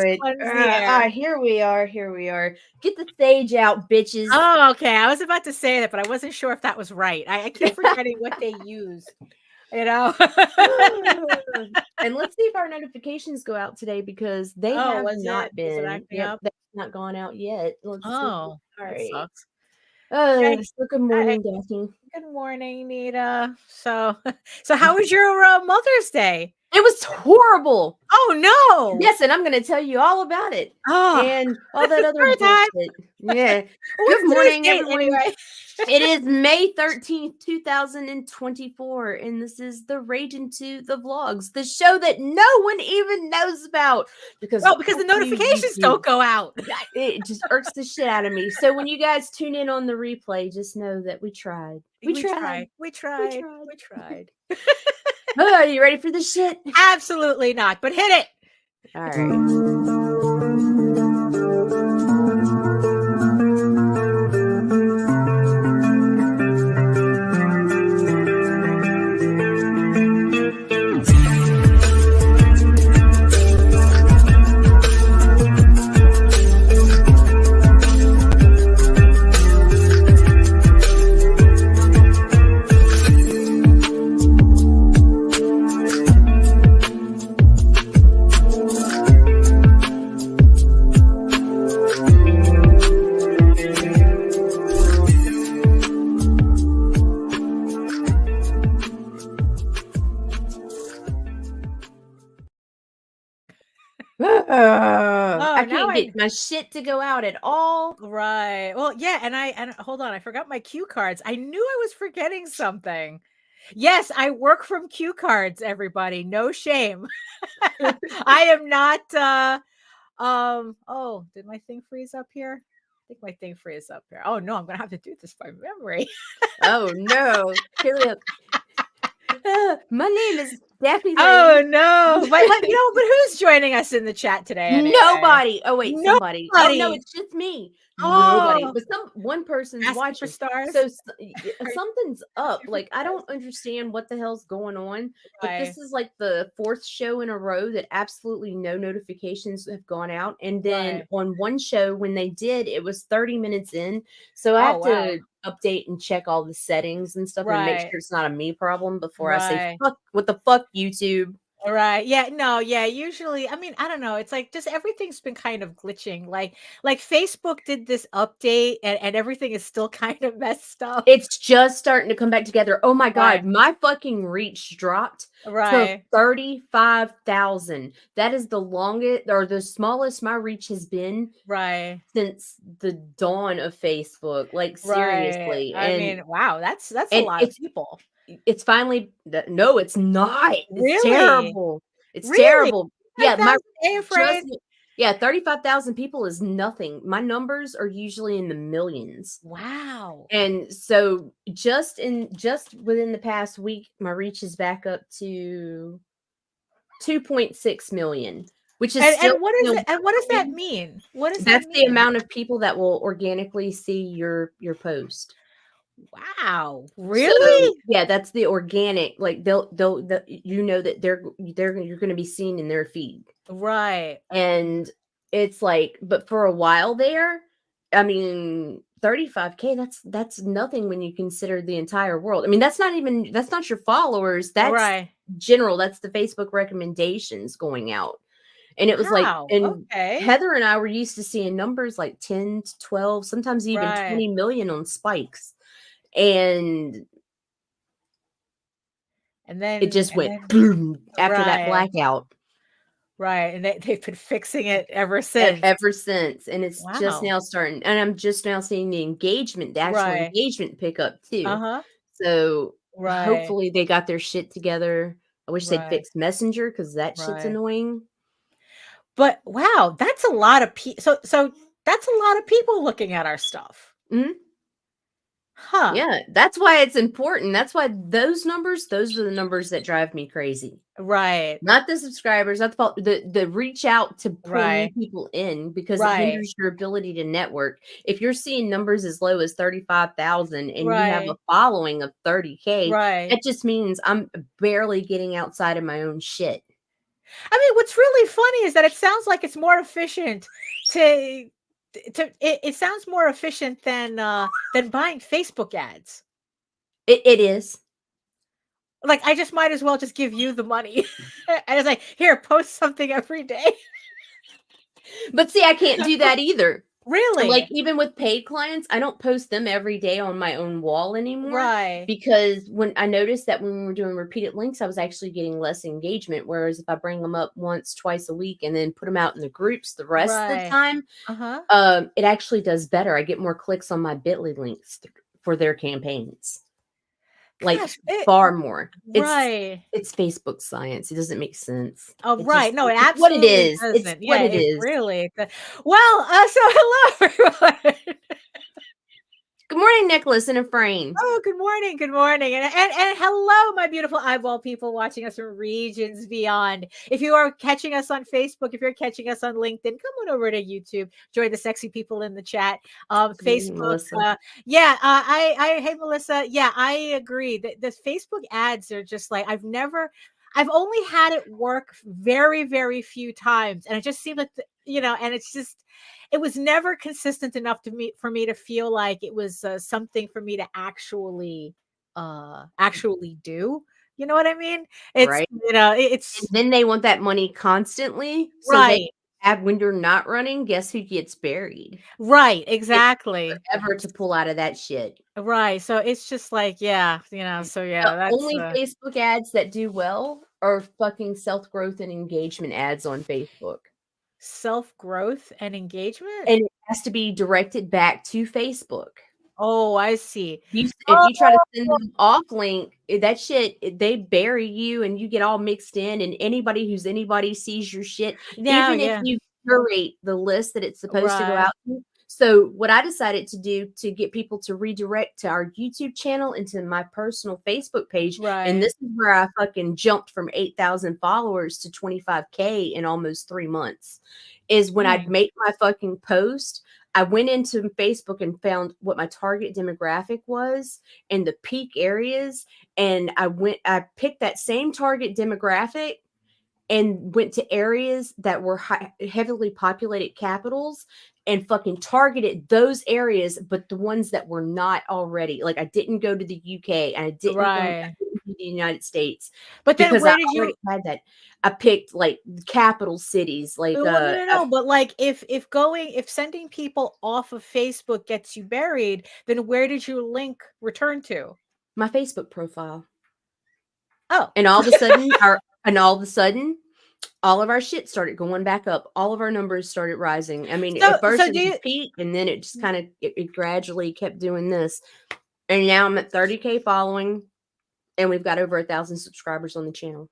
do it. Here we are. Get the stage out, bitches. Oh, okay. I was about to say that, but I wasn't sure if that was right. I keep forgetting what they use. And let's see if our notifications go out today because they have not been. Yep, they've not gone out yet. Let's see. All right. Sucks. So good morning, Daphne. Good morning, Nita. So how was your Mother's Day? It was horrible. Oh no! Yes, and I'm going to tell you all about it. And all that other bullshit. Yeah. Good morning, everyone. Anyway? It is May 13th, 2024, and this is the Rage Into the Vlogs, the show that no one even knows about because the notifications don't go out. It just irks the shit out of me. So when you guys tune in on the replay, just know that we tried. We tried. Oh, are you ready for this shit? Absolutely not, but hit it. All right. I can't get my shit to go out at all. Right. Well, yeah, and hold on, I forgot my cue cards. I knew I was forgetting something. Yes, I work from cue cards, everybody. No shame. I am not oh, did my thing freeze up here? I think my thing freeze up here. Oh no, I'm gonna have to do this by memory. Oh no. My name is Daphne. Oh no! But who's joining us in the chat today? Anyway? Nobody. Oh wait, somebody. Oh no, it's just me. Nobody. But one person's watching. Stars. So something's up. Like I don't understand what the hell's going on. But this is like the 4th show in a row that absolutely no notifications have gone out. And then on one show when they did, it was 30 minutes in. So I have to update and check all the settings and stuff and make sure it's not a me problem before I say fuck, what the fuck, YouTube. Right. Yeah. No. Yeah. Usually, I mean, I don't know. It's like just everything's been kind of glitching. Like Facebook did this update, and everything is still kind of messed up. It's just starting to come back together. Oh my god, my fucking reach dropped to 35,000. That is the longest or the smallest my reach has been since the dawn of Facebook. Like seriously. I mean, wow, that's a lot of people. It's finally no, it's not. It's really terrible. It's terrible. Yeah, 35,000 people is nothing. My numbers are usually in the millions. Wow. And so just within the past week, my reach is back up to 2.6 million, which is and what is it? And what does that mean? What does that's the amount of people that will organically see your post. Wow, really? So, yeah, that's the organic. Like they'll you know that you're going to be seen in their feed, right? And it's like, but for a while there, I mean, 35K. That's nothing when you consider the entire world. I mean, that's not your followers. That's general. That's the Facebook recommendations going out. And it was like, and Heather and I were used to seeing numbers like 10 to 12, sometimes even 20 million on spikes. And then it just went boom after that blackout. Right. And they've been fixing it ever since. And it's just now starting. And I'm just now seeing the actual engagement pick up too. So hopefully they got their shit together. I wish they'd fix Messenger because that shit's annoying. But wow, that's a lot of people. So that's a lot of people looking at our stuff. Mm-hmm. Huh. Yeah, that's why it's important. That's why those are the numbers that drive me crazy. Right. Not the subscribers, not the reach out to pull new people in because it hinders your ability to network. If you're seeing numbers as low as 35,000 and you have a following of 30K, that just means I'm barely getting outside of my own shit. I mean, what's really funny is that it sounds like it's more efficient to it sounds more efficient than buying Facebook ads. It is. Like, I just might as well just give you the money. And it's like, "Here, post something every day." But see, I can't do that either. Like, Really? even with paid clients, I don't post them every day on my own wall anymore Right. because when I noticed that when we were doing repeated links, I was actually getting less engagement. Whereas if I bring them up once, twice a week and then put them out in the groups the rest of the Right. time, Uh-huh. it actually does better. I get more clicks on my Bitly links for their campaigns. Like, Gosh, far more. right. It's Facebook science. It doesn't make sense. Oh, It right. just No, it it's what it absolutely is. It's doesn't. what Yeah, it it is. really well, so hello, everyone. Good morning, Nicholas and Efrain. Oh, good morning, and hello, my beautiful eyeball people watching us from regions beyond. If you are catching us on Facebook, if you're catching us on LinkedIn, come on over to YouTube. Join the sexy people in the chat. Good morning, Facebook, Melissa. yeah, hey, Melissa, yeah, I agree. The Facebook ads are just like I've only had it work very, very few times, and it just seemed like and it's just it was never consistent enough for me to feel like it was something for me to actually do. You know what I mean? It's Right? And it's then they want that money constantly, so they right, have when you're not running, guess who gets buried? right, It exactly, forever to pull out of that shit. right. So it's just like, yeah, so The yeah, that's only Facebook ads that do well are fucking self-growth and engagement ads on Facebook. self growth and engagement. And it has to be directed back to Facebook. Oh, I see. If you try to Oh, send them off link, that shit, they bury you and you get all mixed in, and anybody who's anybody sees your shit, now, even if yeah, you curate the list that it's supposed to go right, out to. So what I decided to do to get people to redirect to our YouTube channel and to my personal Facebook page, and right. this is where I fucking jumped from 8,000 followers to 25K in almost 3 months, is when I'd Hmm. make my fucking post, I went into Facebook and found what my target demographic was in the peak areas, and I picked that same target demographic and went to areas that were heavily populated capitals and fucking targeted those areas, but the ones that were not already. Like, I didn't go to the UK and I didn't go Right. to the United States But then because I where did already you had that. I picked like capital cities, like well, no, no, no, but, like, if sending people off of Facebook gets you buried, then where did your link return to? my Facebook profile. Oh. And all of a sudden, all of our shit started going back up. All of our numbers started rising. I mean, So at first so it do was a you peak, and then it just kind of it gradually kept doing this. And now I'm at 30K following, and we've got over 1,000 subscribers on the channel.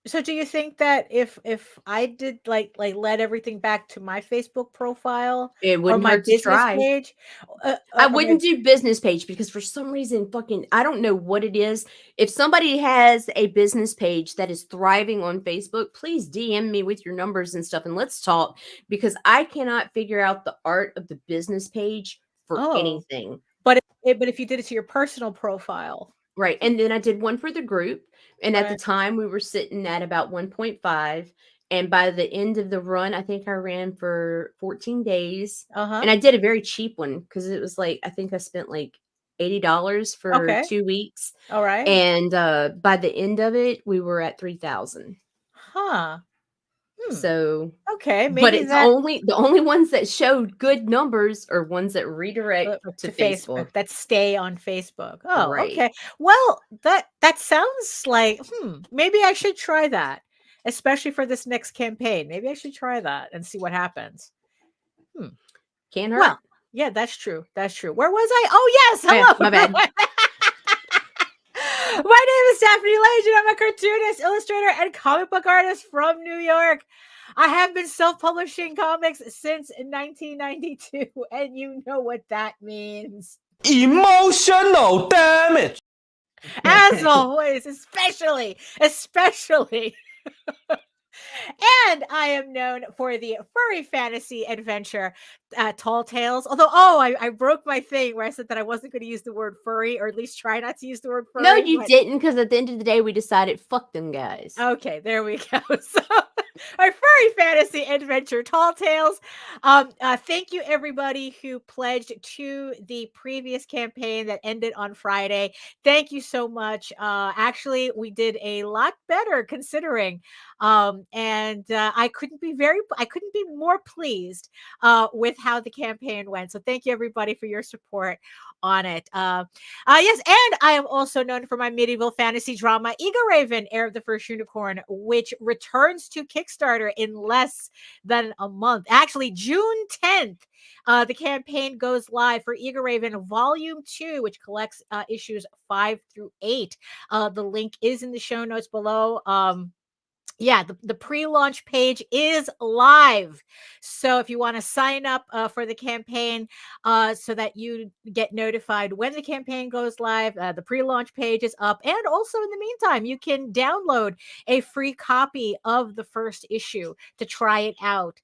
so do you think that if I did, led everything back to my Facebook profile It or wouldn't my hurt to business try. page, I or my wouldn't do business page because for some reason, fucking, I don't know what it is. If somebody has a business page that is thriving on Facebook, please DM me with your numbers and stuff and let's talk, because I cannot figure out the art of the business page for oh, anything. but if you did it to your personal profile. Right. And then I did one for the group. And at the Right. time, we were sitting at about 1.5. And by the end of the run, I think I ran for 14 days. Uh-huh. And I did a very cheap one because it was like, I think I spent like $80 for Okay. 2 weeks. Alright. And by the end of it, we were at 3,000. Huh. Hmm. So, Okay, but maybe it's that the only ones that showed good numbers are ones that redirect to to Facebook. Facebook, that stay on Facebook. Oh, Right. okay. Well, that sounds like, maybe I should try that, especially for this next campaign. Maybe I should try that and see what happens. Hmm. Can't hurt. Well, yeah, that's true. That's true. Where was I? Oh, yes. Oh, yeah, Hello, my bad. everyone. My name is Stephanie Legend. I'm a cartoonist, illustrator, and comic book artist from New York. I have been self-publishing comics since 1992, and you know what that means. Emotional damage. As always, especially And I am known for the furry fantasy adventure, Tall Tales. Although, I broke my thing where I said that I wasn't going to use the word furry, or at least try not to use the word No, furry. you didn't, because at the end of the day, we decided, fuck them guys. Okay, there we go. So our furry fantasy adventure, Tall Tales. Thank you everybody who pledged to the previous campaign that ended on Friday. Thank you so much. Actually, we did a lot better considering. And I couldn't be more pleased with how the campaign went. So thank you everybody for your support on it. Yes, and I am also known for my medieval fantasy drama, Ego Raven, Heir of the First Unicorn, which returns to Kickstarter in less than a month. Actually, June 10th, the campaign goes live for Ego Raven Volume 2, which collects issues 5 through 8. The link is in the show notes below. Yeah, the pre-launch page is live. So if you want to sign up for the campaign so that you get notified when the campaign goes live, the pre-launch page is up. And also in the meantime, you can download a free copy of the first issue to try it out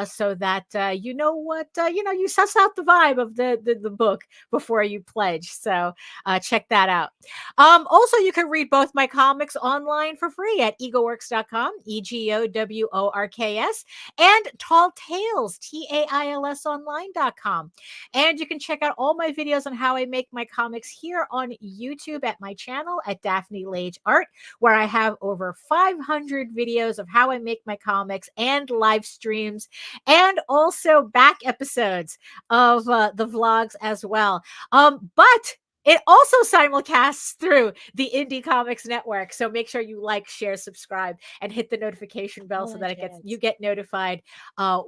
so that you know what, you suss out the vibe of the book before you pledge. So check that out. Also, you can read both my comics online for free at egoworks.com, EGOWORKS, and Tall Tales, TAILS online.com. And you can check out all my videos on how I make my comics here on YouTube at my channel at Daphne Lage Art, where I have over 500 videos of how I make my comics and live streams, and also back episodes of the vlogs as well. But it also simulcasts through the Indie Comics Network. So make sure you like, share, subscribe, and hit the notification bell so that you get notified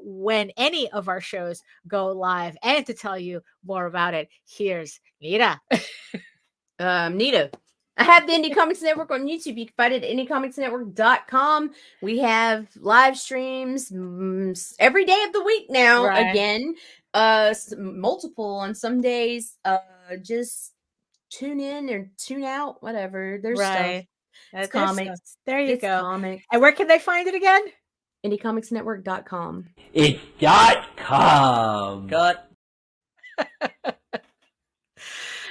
when any of our shows go live. And to tell you more about it, here's Nita. Nita. I have the Indie Comics Network on YouTube. You can find it at indiecomicsnetwork.com. We have live streams every day of the week now. Right. Again, multiple on some days. Just tune in or tune out, whatever. There's stuff. It's comics. There you It's go. comics. And where can they find it again? indiecomicsnetwork.com. It.com. Cut.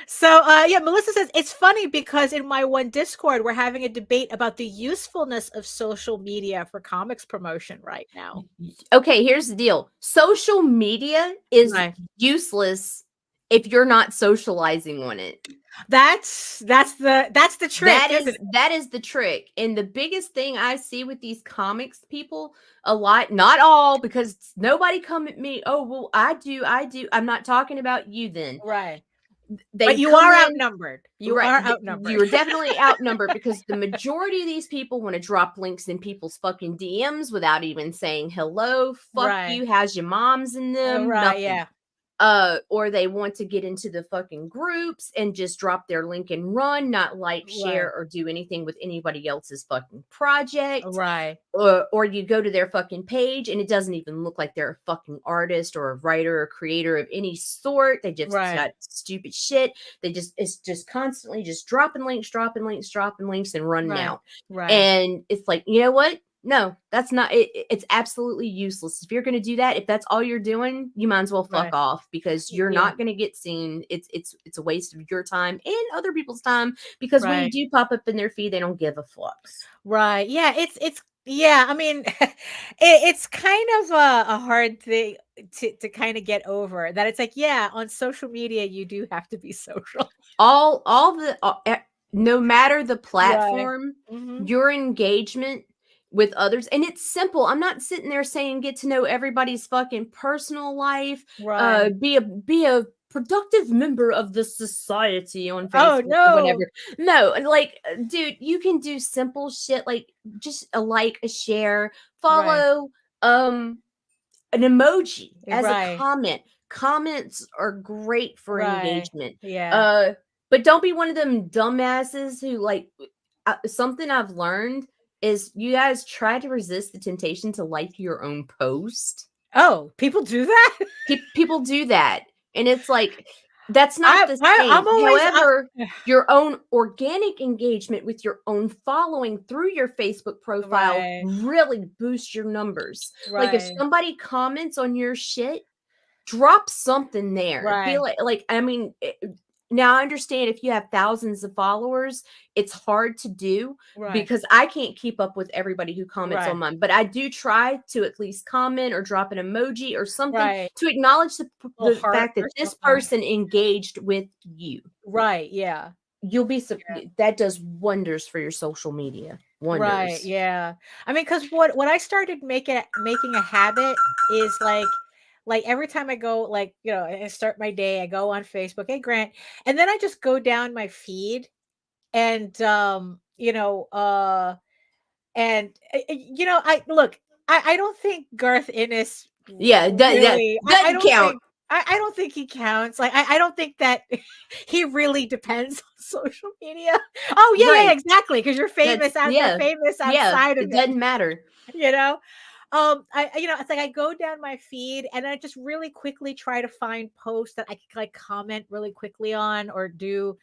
So, yeah, Melissa says, it's funny because in my one Discord, we're having a debate about the usefulness of social media for comics promotion right now. Okay, here's the deal. Social media is useless if you're not socializing on it. That's the trick. That is the trick. And the biggest thing I see with these comics people a lot, not all, because nobody come at me, oh, well, I do. I'm not talking about you then. Right. But you are outnumbered. You are outnumbered. You're definitely outnumbered because the majority of these people want to drop links in people's fucking DMs without even saying hello. Fuck you. How's your mom's in them? Nothing. Yeah. Or they want to get into the fucking groups and just drop their link and run, not like, share, or do anything with anybody else's fucking project. Right. Or you go to their fucking page and it doesn't even look like they're a fucking artist or a writer or creator of any sort. They just got stupid shit. It's just constantly just dropping links and running out. Right. And it's like, you know what? No, that's not it. It's absolutely useless. If you're going to do that, if that's all you're doing, you might as well fuck off because you're not going to get seen. It's a waste of your time and other people's time because when you do pop up in their feed, they don't give a fuck. Right. Yeah. It's yeah. I mean, it's kind of a hard thing to kind of get over that. It's like, yeah, on social media, you do have to be social. No matter the platform, your engagement with others, and it's simple. I'm not sitting there saying get to know everybody's fucking personal life. Be a productive member of the society on Facebook or whatever. No, like, dude, you can do simple shit like just a like, a share, follow, an emoji as a comment. Comments are great for engagement. Yeah. But don't be one of them dumbasses who like something I've learned is you guys try to resist the temptation to like your own post. Oh, people do that? People do that. And it's like, That's not the same. I'm always However, your own organic engagement with your own following through your Facebook profile right, really boosts your numbers. Like if right, somebody comments on your shit, drop something there. Be right, like I mean, now I understand if you have thousands of followers, it's hard to do right, because I can't keep up with everybody who comments on right, mine, but I do try to at least comment or drop an emoji or something right. to acknowledge Little the heart fact that or this something. person engaged with you. Right, yeah. You'll be Yeah. that does wonders for your social media. Right, Wonders. yeah. I mean, because what I started making a habit is like every time I go, like, I start my day, I go on Facebook, hey Grant, and then I just go down my feed and I look, I don't think Garth Ennis Yeah, that really, I doesn't don't count. think I don't think he counts. Like I don't think that he really depends on social media. Oh yeah, yeah, Right. exactly. Because That's you're yeah. famous Yeah, outside of it it, doesn't matter. you know? It's like I go down my feed and I just really quickly try to find posts that I can like comment really quickly on or do.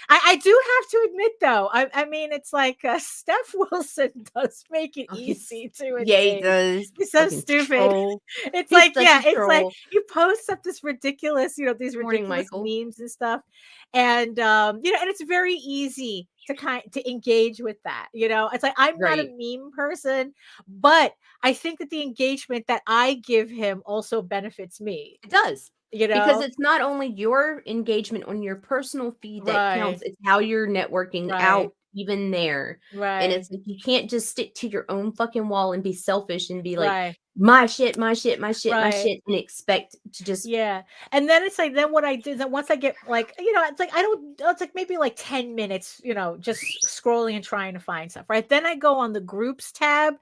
I do have to admit though, I mean, it's like Steph Wilson does make it Oh, easy to yeah, he engage. does. He's so Fucking stupid. troll. It's He's like, such yeah, a it's like troll. he posts up this ridiculous, these Morning, ridiculous Michael. memes and stuff. And and it's very easy to engage with that. It's like I'm not a Right. meme person, but I think that the engagement that I give him also benefits me, It does. you Because know? it's not only your engagement on your personal feed that counts, Right, it's how you're networking right, out even there. And right, it's like you can't just stick to your own fucking wall and be selfish and be like, right, my shit, my shit, my shit, my right. shit, and expect to just Yeah, and then it's like then what I did is that once I get like, it's like I don't it's like maybe like 10 minutes, just scrolling and trying to find stuff, right? Then I go on the groups tab,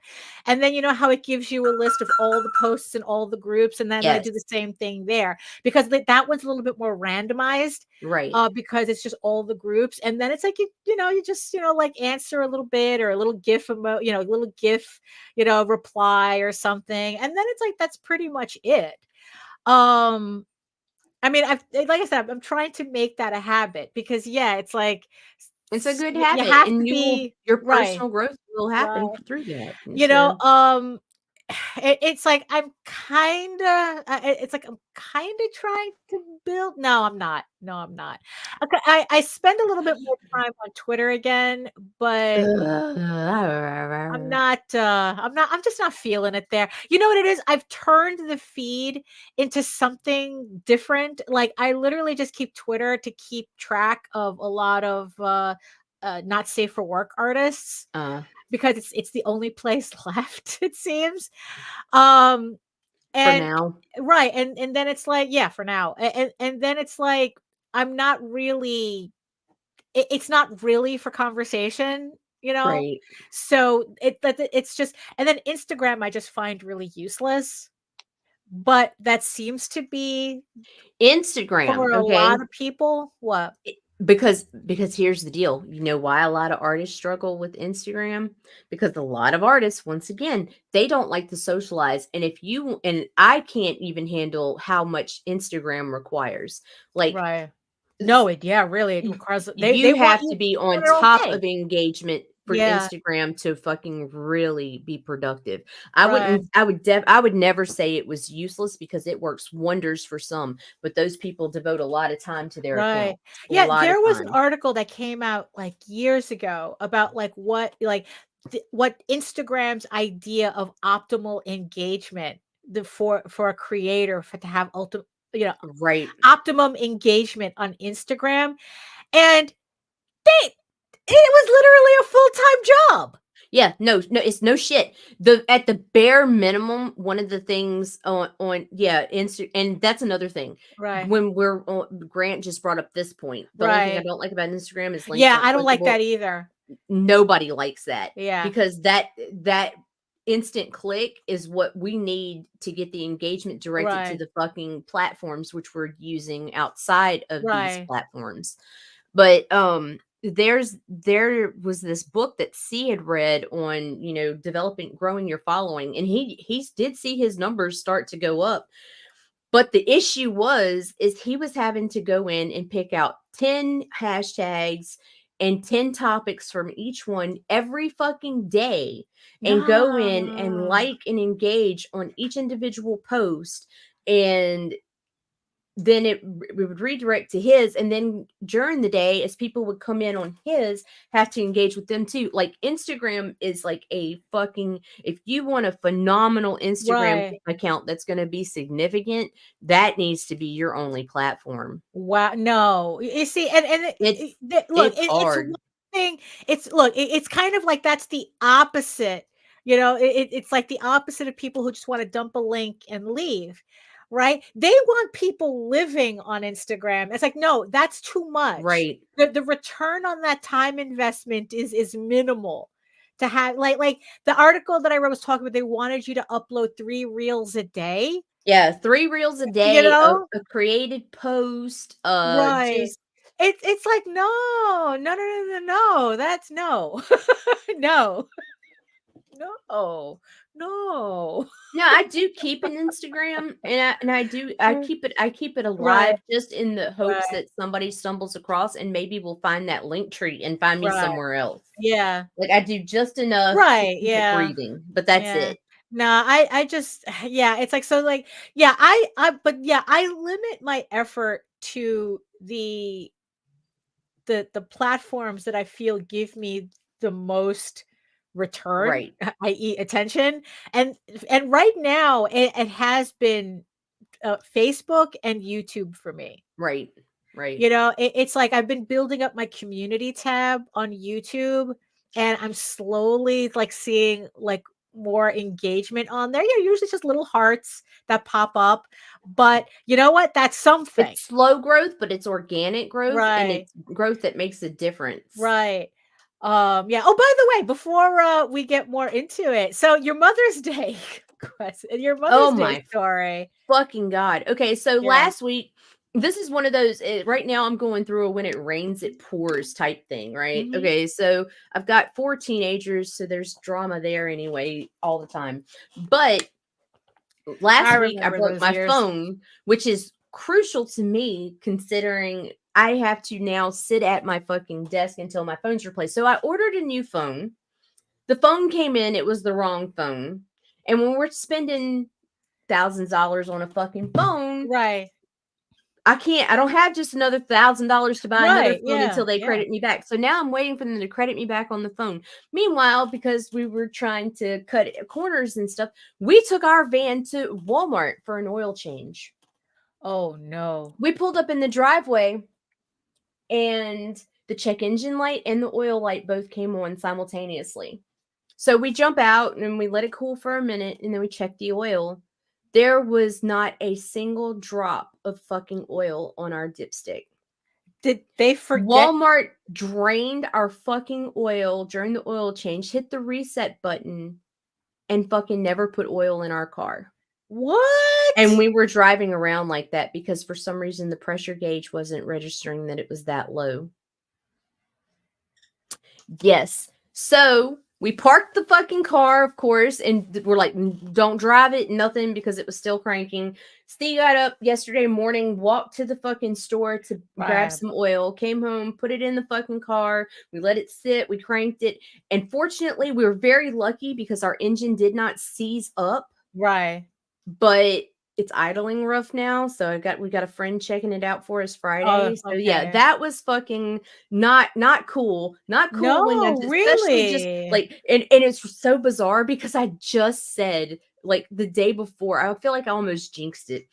and then you know how it gives you a list of all the posts in all the groups, and then I yes, do the same thing there because that one's a little bit more randomized, right. because it's just all the groups, and then it's like you just like answer a little bit or a little a little gif, reply or something, and then it's like that's pretty much it. um, I mean, like I said, I'm trying to make that a habit because yeah, it's like It's a good you habit, have to and be your right, personal growth will happen right. through that. And You know, so it's like I'm kinda it's like I'm kinda trying to build. No, I'm not. No, I'm not. Okay, I spend a little bit more time on Twitter again, but I'm just not feeling it there. You know what it is? I've turned the feed into something different. Like I literally just keep Twitter to keep track of a lot of not safe for work artists uh, because it's the only place left, it seems. Um for and now, right, and then it's like, yeah, for now. And then it's like I'm not really it's not really for conversation, you know? right. So it's just, and then Instagram I just find really useless, but that seems to be Instagram, for a lot okay? of people. What? Because here's the deal. You know why a lot of artists struggle with Instagram? Because a lot of artists, once again, they don't like to socialize. And if you and I can't even handle how much Instagram requires. Like Right. No, yeah, really, it requires they you want have you to be on on it all top day. of engagement for Yeah, Instagram to fucking really be productive. right, I would never say it was useless because it works wonders for some, but those people devote a lot of time to their right. accounts. A Yeah, lot of there was an time. article that came out like years ago about what Instagram's idea of optimal engagement for a creator to have you know Right. optimum engagement on Instagram, and they it was literally a full-time job. Yeah, no, no, it's no shit. The at the bare minimum, one of the things on yeah, and that's another thing. Right, When we're on, Grant just brought up this point. The only thing I right. don't like about Instagram is links Yeah, aren't I don't like clickable. that either. Nobody likes that Yeah, because that instant click is what we need to get the engagement directed to right, the fucking platforms which we're using outside of these right, platforms. But there was this book that C had read on, developing growing your following, and he did see his numbers start to go up. But the issue is he was having to go in and pick out 10 hashtags and 10 topics from each one every fucking day and go in and No. like and engage on each individual post. And then it would redirect to his, and then during the day, as people would come in on his, have to engage with them too. Like Instagram is like a fucking, if you want a phenomenal Instagram Right. account that's going to be significant, that needs to be your only platform. Wow. No, you see, and It's look, it's one hard. thing. It's kind of like that's the opposite. You know, it's like the opposite of people who just want to dump a link and leave. Right? They want people living on Instagram. It's like, no, that's too much. Right. The return on that time investment is minimal. To have like the article that I wrote was talking about they wanted you to upload 3 reels a day. Yeah, 3 reels a You day, know? a created post, Right. just It's like, no, no, no, no, no, no, that's no. No. No. No. no, I do keep an Instagram, and I keep it Right, alive just in the hopes right, that somebody stumbles across and maybe will find that link tree and find me right. somewhere else. Yeah. Like, I do just enough to Right, keep it yeah, breathing, but that's yeah. it. No, I just yeah, it's like so like yeah, but yeah, I limit my effort to the platforms that I feel give me the most return, Right, i.e. attention. And right now it has been Facebook and YouTube for me. right, right. You know, it's like I've been building up my community tab on YouTube, and I'm slowly like seeing like more engagement on there. Yeah, usually just little hearts that pop up. But you know what? That's something. It's slow growth, but it's organic growth, and Right. it's growth that makes a difference. Right. Yeah. Oh, by the way, before we get more into it, so your Mother's Day question, your Oh Mother's Day my story. fucking god. Okay, so Yeah. last week, this is one of those, right now I'm going through a when it rains it pours type thing, right? Hmm. Okay, so I've got 4 teenagers, so there's drama there anyway all the time. But I last week I remember broke those my years. phone, which is crucial to me considering I have to now sit at my fucking desk until my phone's replaced. So I ordered a new phone. The phone came in, it was the wrong phone. And when we're spending thousands of dollars on a fucking phone, Right. I don't have just another $1,000 to buy another Right. phone Yeah. until they Yeah. credit me back. So now I'm waiting for them to credit me back on the phone. Meanwhile, because we were trying to cut corners and stuff, we took our van to Walmart for an oil change. Oh no. We pulled up in the driveway and the check engine light and the oil light both came on simultaneously. So we jump out and we let it cool for a minute and then we check the oil. There was not a single drop of fucking oil on our dipstick. Did they forget? Walmart drained our fucking oil during the oil change, hit the reset button, and fucking never put oil in our car. And What? we were driving around like that because for some reason the pressure gauge wasn't registering that it was that low. Yes. So we parked the fucking car, of course, and we're like, don't drive it, nothing, because it was still cranking. Steve got up yesterday morning, walked to the fucking store to grab Right. some oil, came home, put it in the fucking car. We let it sit, we cranked it. And fortunately, we were very lucky because our engine did not seize up, Right. but it's idling rough now. So we got a friend checking it out for us Oh, Friday. So yeah, okay. that was fucking not cool. Not cool when No, that's especially just really. like and it's so bizarre because I just said like the day before, I feel like I almost jinxed it.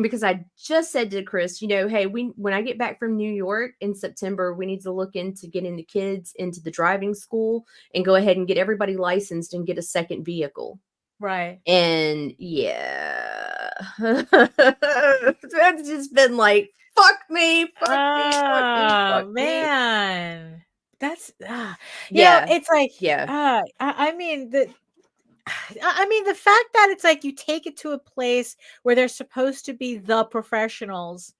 Because I just said to Chris, hey, when I get back from New York in September, we need to look into getting the kids into the driving school and go ahead and get everybody licensed and get a second vehicle. Right. And yeah, that's just been like, fuck me, fuck me, fuck me, fuck Oh me. man. That's Yeah, it's like yeah, I mean I mean the fact that it's like you take it to a place where they're supposed to be the professionals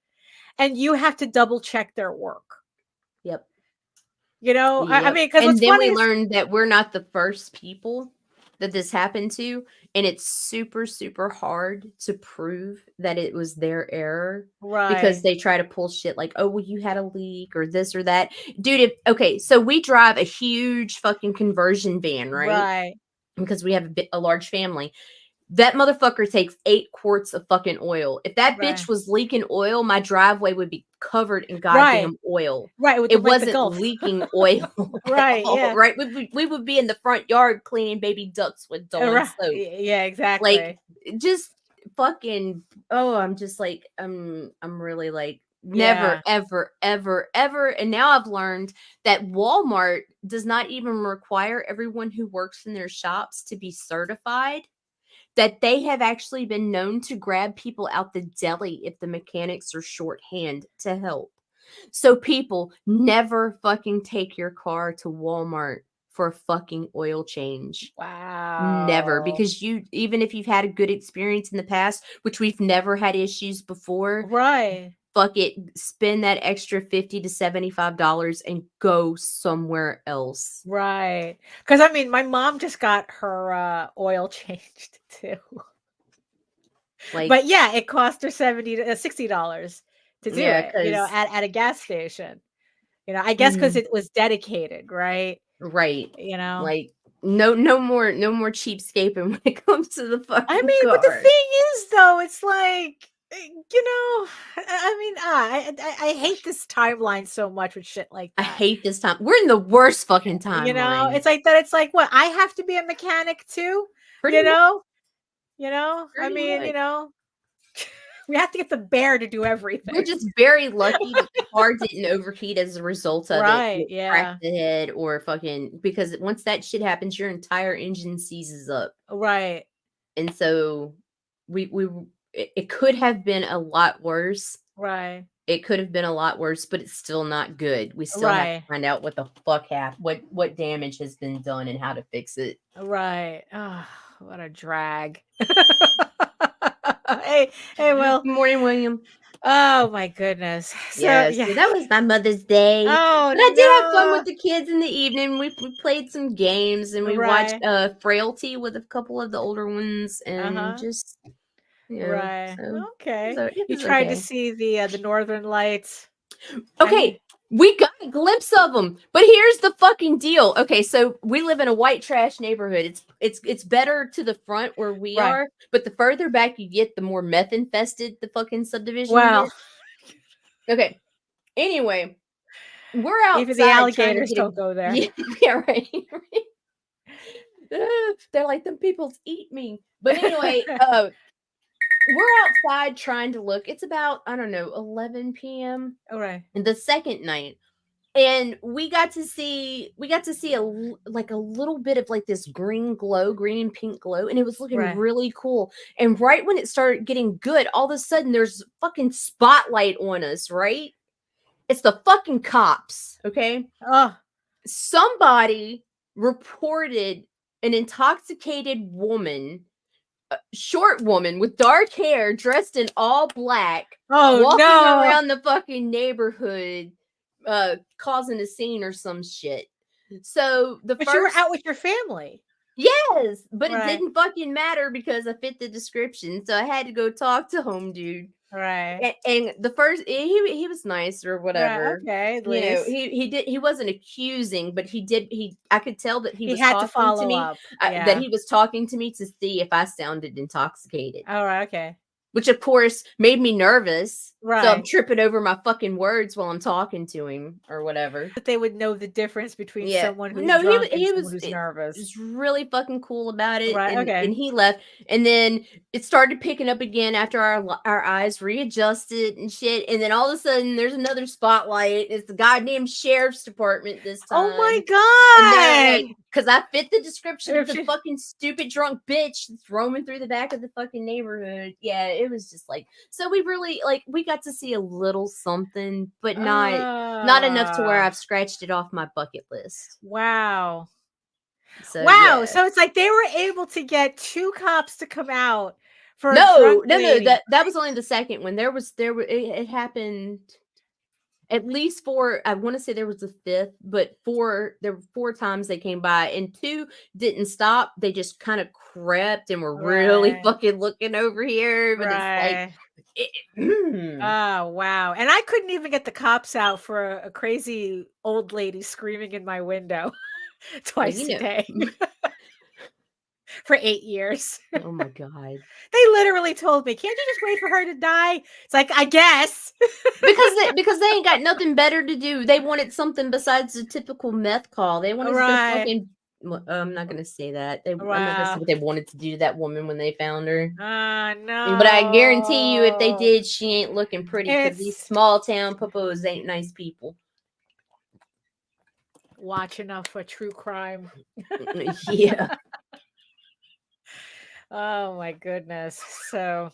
and you have to double check their work. yep, You know, I yep. mean, because And what's then funny we is learned that we're not the first people that this happened to, and it's super, super hard to prove that it was their error because Right. they try to pull shit like, "Oh, well, you had a leak or this or that." Dude, okay, so we drive a huge fucking conversion van, right? Right. Because we have a large family. That motherfucker takes 8 quarts of fucking oil. If that Right. bitch was leaking oil, my driveway would be covered in Right. goddamn oil. Right. It would It look like the wasn't Gulf. leaking oil at Right. all, Yeah. right? We would be in the front yard cleaning baby ducks with Dawn Right. soap. Yeah, Like, exactly. just fucking I'm just like, I'm really like, never, Yeah. ever, ever, ever. And now I've learned that Walmart does not even require everyone who works in their shops to be certified, that they have actually been known to grab people out the deli if the mechanics are shorthand to help. So people, never fucking take your car to Walmart for a fucking oil change. Never, Wow. because even if you've had a good experience in the past, which we've never had issues before, Right. fuck it, spend that extra $50 to $75 and go somewhere else. Right. Because I mean, my mom just got her oil changed too. Like, But yeah, it cost her $60 to do yeah, it, because at a gas station. I guess because it was dedicated, right? right, You know? like, no more cheapscaping when it comes to the I fucking mean, but the car. thing is, though, it's like, I mean, I hate this timeline so much with shit like I that. hate this time. We're in the worst fucking timeline. It's like that. It's like, what? I have to be a mechanic too, Pretty you much, know? I pretty mean, much. we have to get the bear to do We're everything. just very lucky that the car didn't overheat as a result of it, Right. and crack Yeah. the head or fucking, because once that shit happens, your entire engine seizes up. Right. And so we it could have been a lot worse. Right. It could have been a lot worse, but it's still not good. We still have to Right. find out what the fuck happened, what damage has been done and how to fix it. Right. Oh, what a drag. Hey, hey, Will. Good morning, William. Oh my goodness. So Yeah, yeah. so that was my Mother's Day. Oh But I did have fun with no. the kids in the evening. We played some games and we watched Right. Frailty with a couple of the older ones and Uh-huh. just Right. so Okay. it You was tried to okay. see the Northern Lights. I mean, Okay, we got a glimpse of them, but here's the fucking deal. Okay, so we live in a white trash neighborhood. It's better to the front where we right. are, but the further back you get, the more meth infested the fucking subdivision Well, gets. Okay. Anyway, we're even the outside trying to alligators get a don't go there. yeah, yeah, right. They're like, them people's eat me. But anyway, we're outside trying to look. It's about, I don't know, 11 p.m. All right. the second night. And we got to see like a little bit of like this green glow, green and pink glow, and it was looking Right. really cool. And right when it started getting good, all of a sudden there's fucking spotlight on us, right? It's the fucking cops, okay? Oh, Somebody reported an intoxicated woman, short woman with dark hair, dressed in all black, oh walking no. around the fucking neighborhood, causing a scene or some shit. So the But you were first, out with your family. yes, but it Right. didn't fucking matter because I fit the description. So I had to go talk to home dude. Right. And the first, he was nice or Right. whatever. Okay. At least He wasn't accusing, but I could tell that he he was had to talking to follow me, up. that Yeah. he was talking to me to see if I sounded intoxicated, All right. Okay. which of course made me nervous. So I'm Right. tripping over my fucking words while I'm talking to him or whatever. That they would know the difference between Yeah. someone who's No, drunk and he someone was who's it nervous. was really fucking cool about it, Right. and Okay. he left, and then it started picking up again after our eyes readjusted and shit, and then all of a sudden there's another spotlight. It's the goddamn sheriff's department this Oh my time. And they're like, god. because I fit the description of If the she- fucking stupid drunk bitch that's roaming through the back of the fucking neighborhood. Yeah, it was just like, so we really, like, we got to see a little something, but not enough to where Ah, I've scratched it off my bucket list. wow. So Wow. yeah. So it's like they were able to get 2 cops to come out for a No, drunk no, no, lady. that was only the second one. It happened, at least four. I want to say there was a fifth, but there were 4 times they came by, and 2 didn't stop. They just kind of crept and were really Right. fucking looking over here. But it's like, Right. Oh, wow. And I couldn't even get the cops out for a crazy old lady screaming in my window well, twice a day for 8 years. Oh my god. They literally told me, "Can't you just wait for her to die?" It's like, I guess. because they ain't got nothing better to do. They wanted something besides the typical meth call. They wanted to go Right. fucking. Well, I'm not gonna say that. I'm not gonna say Wow. what they wanted to do to that woman when they found her. No. But I guarantee you, if they did, she ain't looking pretty. Because these It's small town popos ain't nice people. watch enough for true crime. Yeah. Oh my goodness. So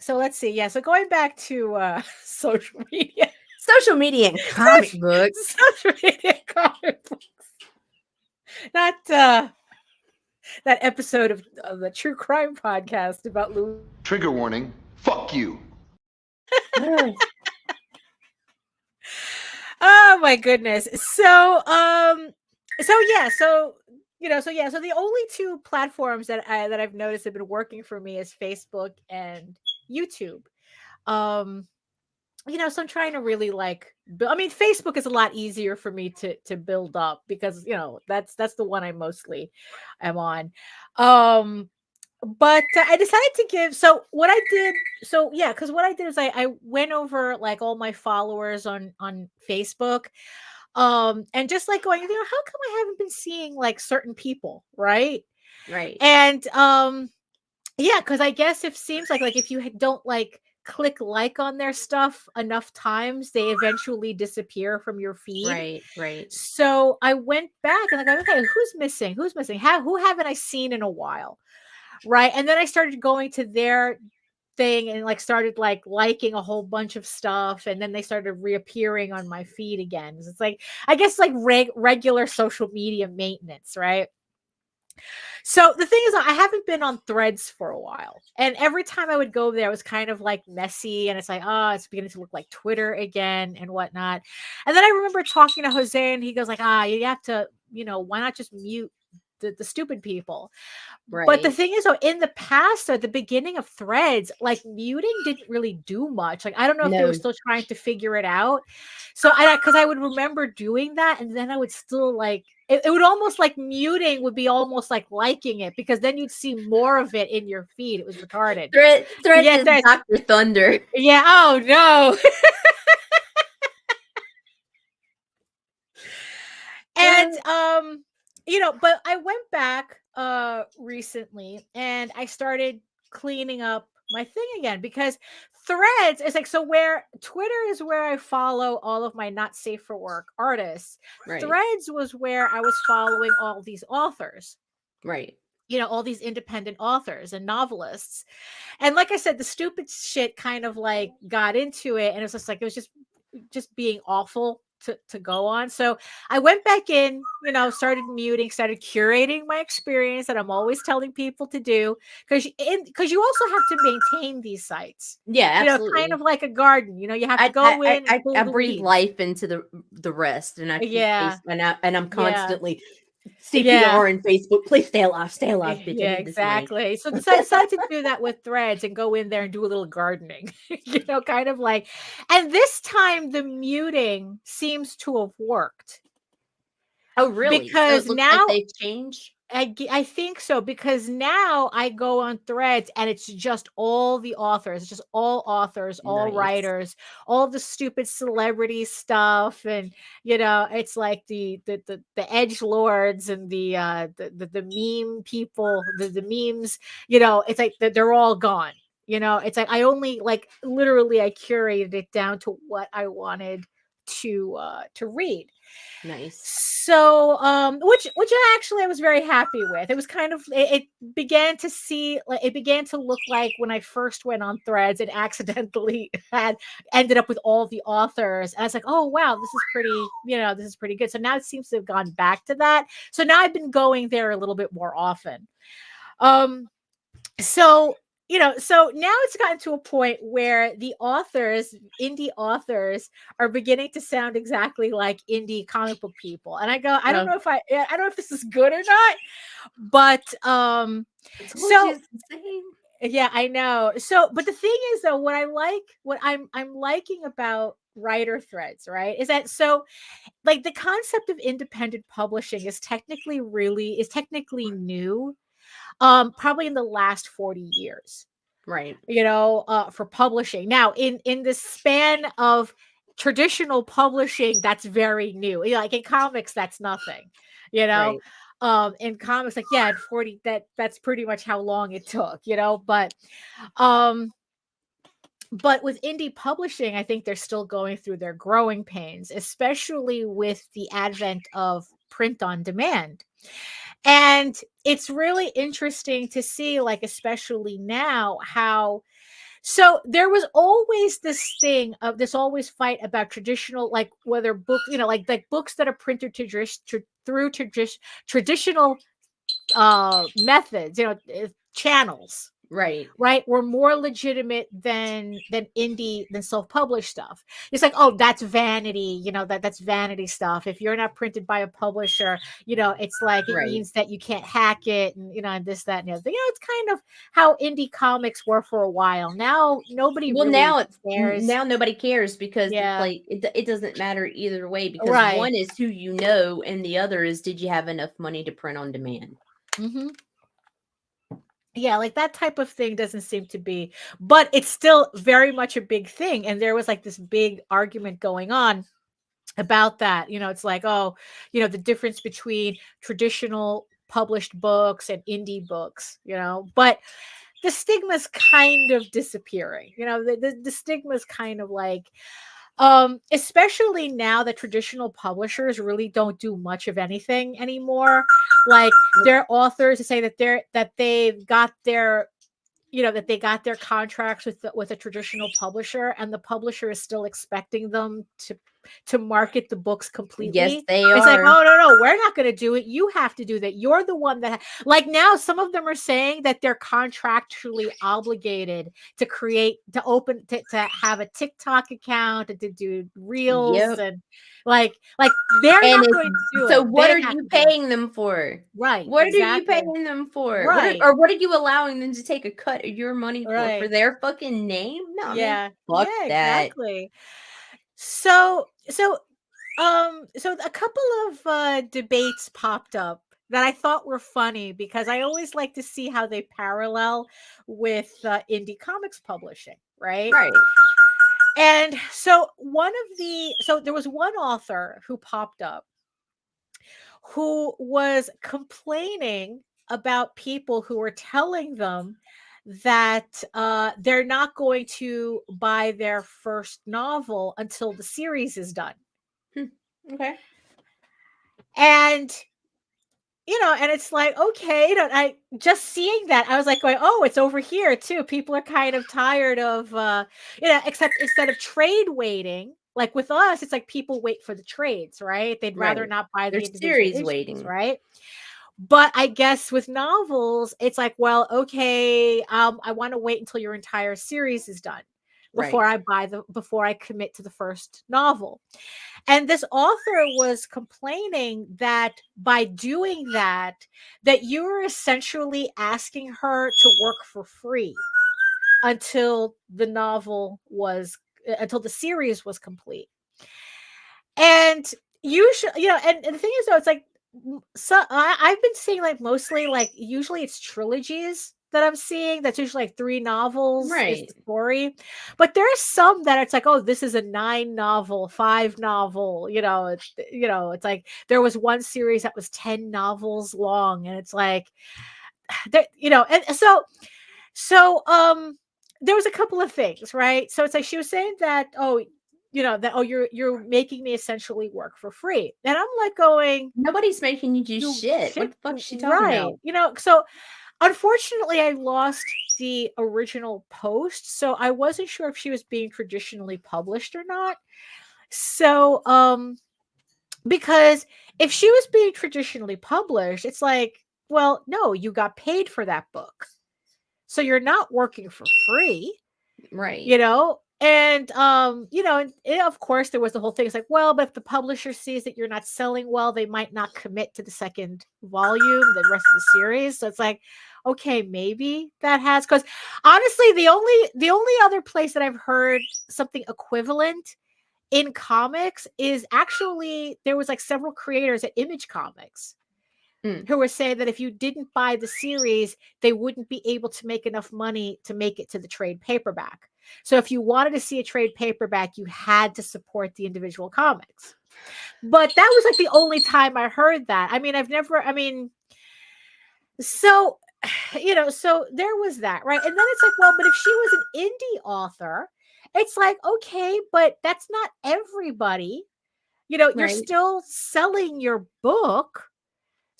let's see. Yeah. So going back to social media. Social media and comic books. Social media comic books. Not that episode of the true crime podcast about Louis. Trigger warning. Fuck you. Oh my goodness. So the only 2 platforms that I've noticed have been working for me is Facebook and YouTube. So I'm trying to really Facebook is a lot easier for me to build up because that's the one I mostly am on. But I decided to give. So what I did, because what I did is I went over like all my followers on Facebook, and just like going, how come I haven't been seeing like certain people, right? Right. And because I guess it seems like if you don't click like on their stuff enough times, they eventually disappear from your feed. Right. So I went back and I go, okay, who's missing? Who haven't I seen in a while? Right. And then I started going to their thing and started liking a whole bunch of stuff, and then they started reappearing on my feed again. It's like, I guess regular social media maintenance, right? So the thing is, I haven't been on Threads for a while, and every time I would go there, it was kind of messy, and it's like, oh, it's beginning to look like Twitter again and whatnot. And then I remember talking to Jose, and he goes like, you have to, why not just mute the stupid people? Right. But the thing is, though, in the past, at the beginning of Threads, muting didn't really do much. I don't know if they were still trying to figure it out. So because I would remember doing that, and then I would still it would almost muting would be almost liking it, because then you'd see more of it in your feed. It was retarded. Threads is Dr. Thunder. Yeah. Oh no. And but I went back recently and I started cleaning up my thing again, because Threads is where Twitter is where I follow all of my not safe for work artists. Right. Threads was where I was following all these authors. Right. All these independent authors and novelists. And like I said, the stupid shit kind of got into it, and it was just being awful to go on. So I went back in, started muting, started curating my experience that I'm always telling people to do, because you also have to maintain these sites. Yeah, absolutely. Kind of like a garden. You have to go in. I breathe life into the rest, and I keep and I'm constantly CPR and Facebook. Please stay alive, bitch. Yeah, exactly. So I decided to do that with Threads and go in there and do a little gardening, kind of and this time the muting seems to have worked. Oh, really? Because so now they've changed. I think so, because now I go on Threads and it's just all the authors, just all authors, all writers, all the stupid celebrity stuff, and it's the edge lords and the meme people, the memes, it's they're all gone. It's I only literally I curated it down to what I wanted to read. Nice. So which I was very happy with. It was kind of it began to look like when I first went on Threads, it accidentally ended up with all the authors, and I was like, oh wow, this is pretty good. So now it seems to have gone back to that. So now I've been going there a little bit more often. So so now it's gotten to a point where the authors, indie authors, are beginning to sound exactly like indie comic book people. And I go, I don't know if this is good or not, but so it's the same. yeah, I know. So, but the thing is though, what I'm liking about writer threads, right, is that so like the concept of independent publishing is technically new, probably in the last 40 years, Right. for publishing. Now, in the span of traditional publishing, that's very new. Like in comics, that's nothing, you know. Right. In comics, like yeah, at 40, that's pretty much how long it took, um but with indie publishing, I think they're still going through their growing pains, especially with the advent of print on demand. And it's really interesting to see, like, especially now, how so there was always this always fight about traditional, like whether books, like books that are printed through traditional methods, channels, Right. were more legitimate than self-published stuff. It's like, oh, that's vanity, that's vanity stuff. If you're not printed by a publisher, it's like it Right. means that you can't hack it, and this, that, and the other thing. It's kind of how indie comics were for a while. Now nobody Well, really now cares. nobody cares because it's Yeah, like it doesn't matter either way because right. one is who you know and the other is did you have enough money to print on demand. Hmm. Yeah, like that type of thing doesn't seem to be, but it's still very much a big thing. And there was like this big argument going on about that. It's like, oh, the difference between traditional published books and indie books, but the stigma's kind of disappearing. The stigma's kind of like, especially now that traditional publishers really don't do much of anything anymore. Like their authors say that they've got their that they got their contracts with a traditional publisher, and the publisher is still expecting them to market the books Yes, completely. they It's like, are. oh no, we're not going to do it. You have to do that. You're the one that like now some of them are saying that they're contractually obligated to have a TikTok account and to do reels, Yep. and like they're And not it's going to do so it. what They are have you to do it. paying them for? Right, What are you exactly. paying them for? Right. What are you allowing them to take a cut of your money for? For Right. their fucking name? No, man. Yeah. Fuck Yeah, that. exactly. So a couple of debates popped up that I thought were funny because I always like to see how they parallel with indie comics publishing, right? Right. And so there was one author who popped up who was complaining about people who were telling them that they're not going to buy their first novel until the series is done. Okay. And and it's like, okay, I just seeing that, I was like going, oh, it's over here too. People are kind of tired of except instead of trade waiting, like with us, it's like people wait for the trades, right? They'd rather Right. not buy the There's individual series issues, waiting. right? But I guess with novels, it's like, well, okay, I want to wait until your entire series is done Right. before I commit to the first novel. And this author was complaining that by doing that, that you were essentially asking her to work for free until until the series was complete. And and the thing is though, it's like, so I've been seeing like mostly like usually it's trilogies that I'm seeing. That's usually like 3 novels is Right. the story. But there's some that it's like, oh, this is a 9 novel, 5 novel, it's like there was one series that was 10 novels long, and it's like and so there was a couple of things, right? So it's like she was saying that, oh, you're making me essentially work for free. And I'm like going, Nobody's making you do you shit. What shit, the fuck's she talking right. about? So unfortunately I lost the original post. So I wasn't sure if she was being traditionally published or not. So because if she was being traditionally published, it's like, well, no, you got paid for that book. So you're not working for free, Right. you know? And of course there was the whole thing. It's like, well, but if the publisher sees that you're not selling well, they might not commit to the second volume, the rest of the series. So it's like, okay, maybe that has, because honestly, the only other place that I've heard something equivalent in comics is actually, there was like several creators at Image Comics who were saying that if you didn't buy the series, they wouldn't be able to make enough money to make it to the trade paperback. So if you wanted to see a trade paperback, you had to support the individual comics. But that was like the only time I heard that. I mean, so, so there was that, right? And then it's like, well, but if she was an indie author, it's like, okay, but that's not everybody. You're Right. still selling your book.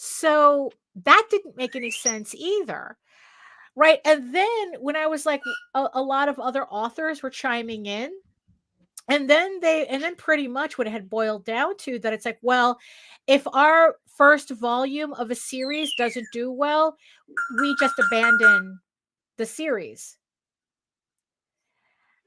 So that didn't make any sense either. Right. And then when I was like, a lot of other authors were chiming in. And then pretty much what it had boiled down to, that it's like, well, if our first volume of a series doesn't do well, we just abandon the series.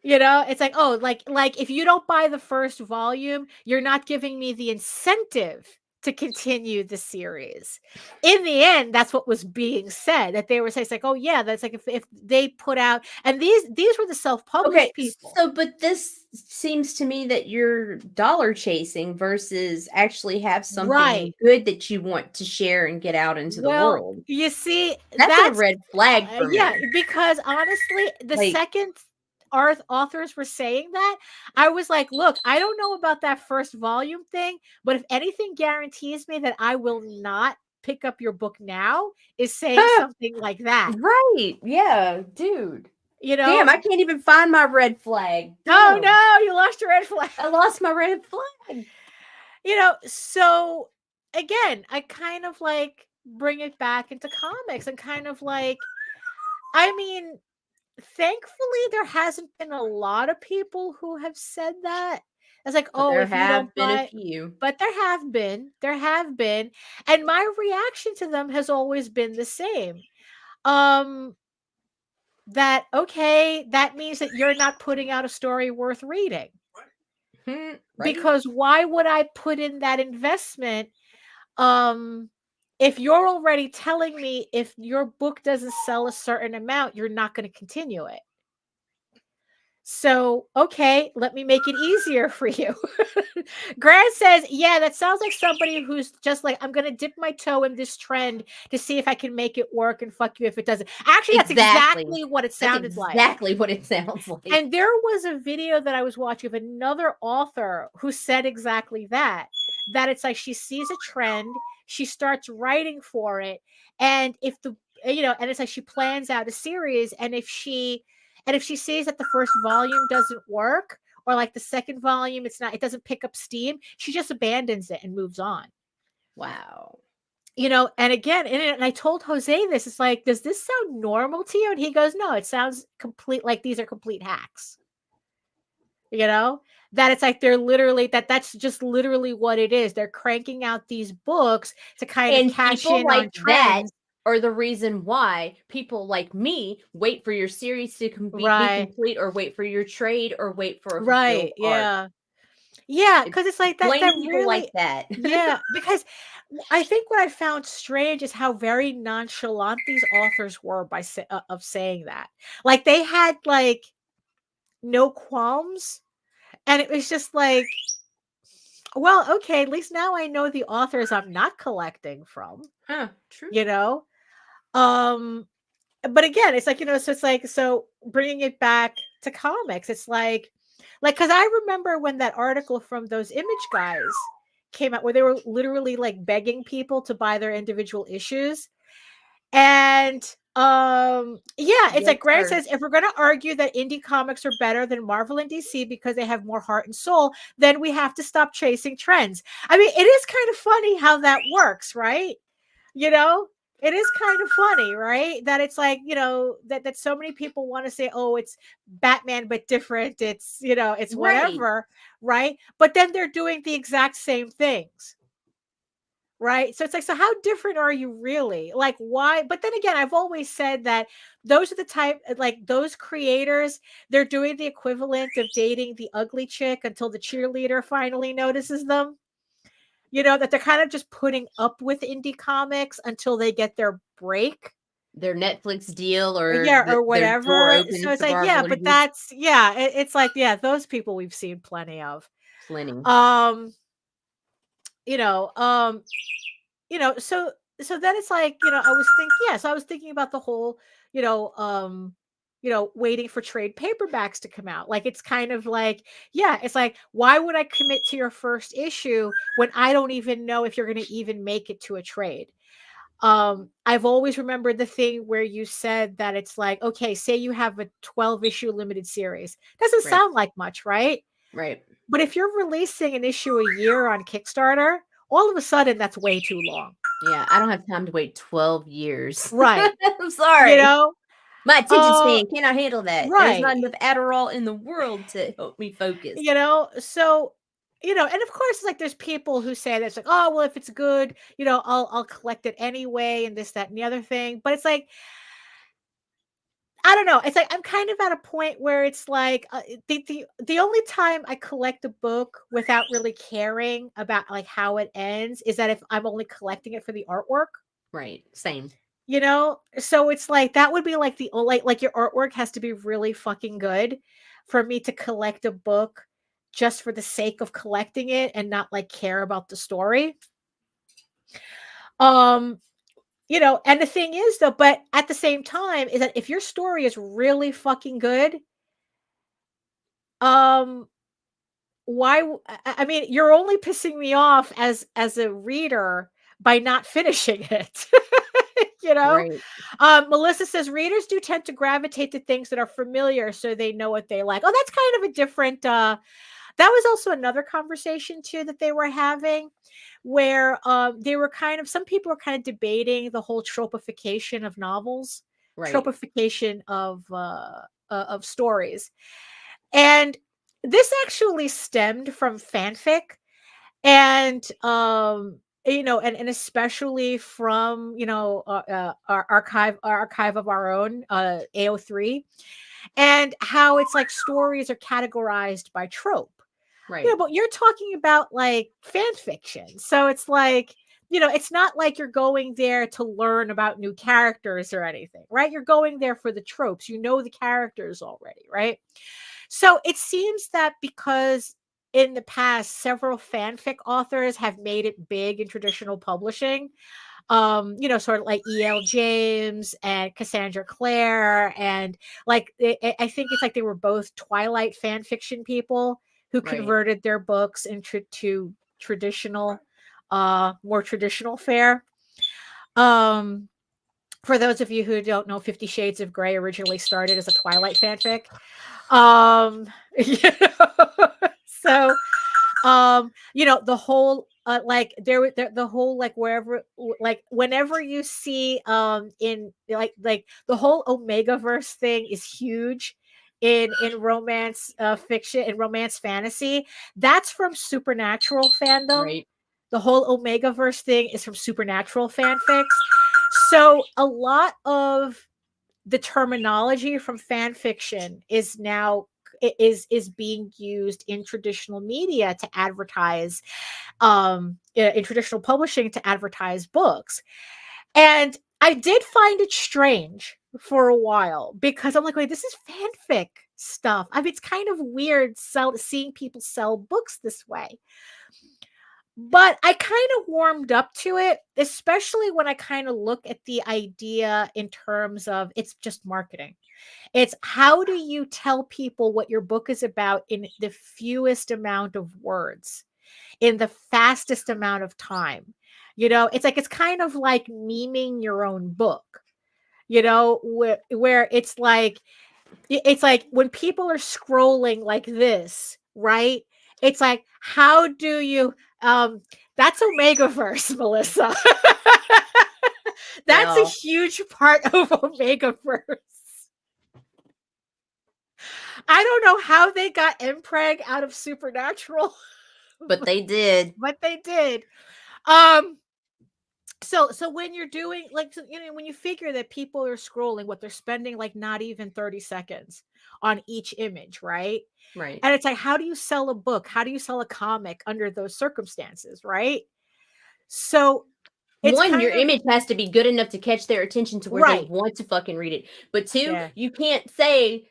It's like, oh, like if you don't buy the first volume, you're not giving me the incentive to continue the series. In the end, that's what was being said, that they were saying, it's like, oh yeah, that's like if they put out, and these were the self-published people. So, but this seems to me that you're dollar chasing versus actually have something good that you want to share and get out into the world. You see, that's a red flag for me. Yeah, because honestly, the second authors were saying that, I was like, look, I don't know about that first volume thing, but if anything guarantees me that I will not pick up your book now, is saying something like that. Right. Yeah, dude. Damn, I can't even find my red flag. Oh no, you lost your red flag. I lost my red flag. So again, I kind of like bring it back into comics and kind of like, I mean, thankfully there hasn't been a lot of people who have said that. It's like, but there have been a few. But there have been. And my reaction to them has always been the same. That, okay, that means that you're not putting out a story worth reading. Right. Because why would I put in that investment if you're already telling me if your book doesn't sell a certain amount, you're not going to continue it? So, okay, let me make it easier for you. Grant says, yeah, that sounds like somebody who's just like, I'm going to dip my toe in this trend to see if I can make it work, and fuck you if it doesn't. Actually, that's exactly what it sounded like. Exactly what it sounds like. And there was a video that I was watching of another author who said exactly that it's like she sees a trend, she starts writing for it, and if and it's like she plans out a series, and if she sees that the first volume doesn't work, or like the second volume, it doesn't pick up steam, she just abandons it and moves on. Wow. And again, and I told Jose this, it's like, does this sound normal to you? And he goes, no, it sounds complete, like these are complete hacks. That it's like they're literally, that's just literally what it is. They're cranking out these books to kind of cash in on trends. Or the reason why people like me wait for your series to be complete, or wait for your trade, or wait for a yeah, because it's like that people really, like that. Yeah, because I think what I found strange is how very nonchalant these authors were of saying that. Like they had like no qualms, and it was just like, well, okay, at least now I know the authors I'm not collecting from. True. But again, it's like, so it's like, so bringing it back to comics, it's like, because I remember when that article from those Image guys came out, where they were literally like begging people to buy their individual issues. And it's like Grant says, if we're going to argue that indie comics are better than Marvel and DC because they have more heart and soul, then we have to stop chasing trends. I mean, it is kind of funny how that works, right? It is kind of funny, right? That it's like, that so many people want to say, oh, it's Batman, but different. It's, it's whatever, right? But then they're doing the exact same things, Right? So it's like, so how different are you really? Like, why? But then again, I've always said that those are the type, like those creators, they're doing the equivalent of dating the ugly chick until the cheerleader finally notices them. You know, that they're kind of just putting up with indie comics until they get their break. Their Netflix deal or Yeah, or their door whatever. So opens it's to like, yeah, Marvel or but DC. that's, yeah, it's like, yeah, those people we've seen plenty of. Plenty. Um, you know, um, so then it's like, I was thinking about the whole, waiting for trade paperbacks to come out. Like, it's kind of like, yeah, it's like, why would I commit to your first issue when I don't even know if you're going to even make it to a trade? I've always remembered the thing where you said that it's like, okay, say you have a 12 issue limited series. Doesn't Right. sound like much, right? Right. But if you're releasing an issue a year on Kickstarter, all of a sudden that's way too long. Yeah, I don't have time to wait 12 years. Right. I'm You sorry. know? My attention Uh, span cannot handle that. There's right. not enough Adderall in the world to help me focus. So, and of course, like there's people who say that's like, oh, well, if it's good, I'll collect it anyway, and this, that, and the other thing. But it's like, I don't know. It's like I'm kind of at a point where it's like the only time I collect a book without really caring about like how it ends is that if I'm only collecting it for the artwork. Right. Same. So it's like that would be like like your artwork has to be really fucking good for me to collect a book just for the sake of collecting it and not like care about the story. Um, and the thing is though, but at the same time is that if your story is really fucking good, um I mean, you're only pissing me off as a reader by not finishing it. you know Right. Melissa says readers do tend to gravitate to things that are familiar so they know what they like. Oh, that's kind of a different that was also another conversation too that they were having where they were some people were kind of debating the whole tropification of novels, Right. tropification of stories. And this actually stemmed from fanfic and and especially from our archive of our own AO3, and how it's like stories are categorized by trope. Right. But you're talking about like fan fiction, so it's like, it's not like you're going there to learn about new characters or anything, right? You're going there for the tropes. You know the characters already, right? So it seems that because in the past several fanfic authors have made it big in traditional publishing, sort of like E.L. James and Cassandra Clare, and like I think it's like they were both Twilight fan fiction people who Right. converted their books into traditional, more traditional fare. For those of you who don't know, 50 Shades of Grey originally started as a Twilight fanfic. you so the whole like the whole like wherever like whenever you see in like the whole Omega verse thing is huge in romance fiction and romance fantasy. That's from Supernatural fandom. Right. The whole Omega verse thing is from Supernatural fanfics. So a lot of the terminology from fan fiction is now is being used in traditional media to advertise, in traditional publishing to advertise books. And I did find it strange for a while because I'm like, wait, this is fanfic stuff. I mean, it's kind of weird seeing people sell books this way. But I kind of warmed up to it, especially when I kind of look at the idea in terms of it's just marketing. It's how do you tell people what your book is about in the fewest amount of words, in the fastest amount of time? It's kind of like memeing your own book, where it's like when people are scrolling like this, right? It's like, how do you that's Omegaverse, Melissa. That's a Well, huge part of Omegaverse. I don't know how they got Mpreg out of Supernatural, but they did. but they did. Um So when you're doing like, so, when you figure that people are scrolling, what they're spending like not even 30 seconds on each image, right? Right. And it's like, how do you sell a book? How do you sell a comic under those circumstances, right? So it's One, kind your of image has to be good enough to catch their attention to where they right. want to fucking read it. But two, Yeah. you can't say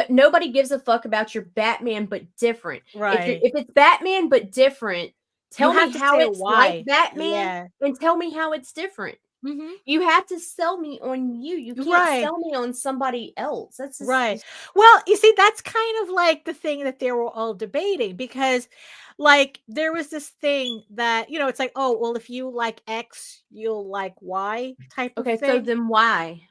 nobody gives a fuck about your Batman but different. Right. If it's Batman but different, You tell me have to how say it's like why. Batman Yeah. and tell me how it's different. Hmm. You have to sell me on you. You can't Right. sell me on somebody else. That's just Right. Well, you see, that's kind of like the thing that they were all debating because, like, there was this thing that, it's like, oh, well, if you like X, you'll like Y type of okay. So thing, then why?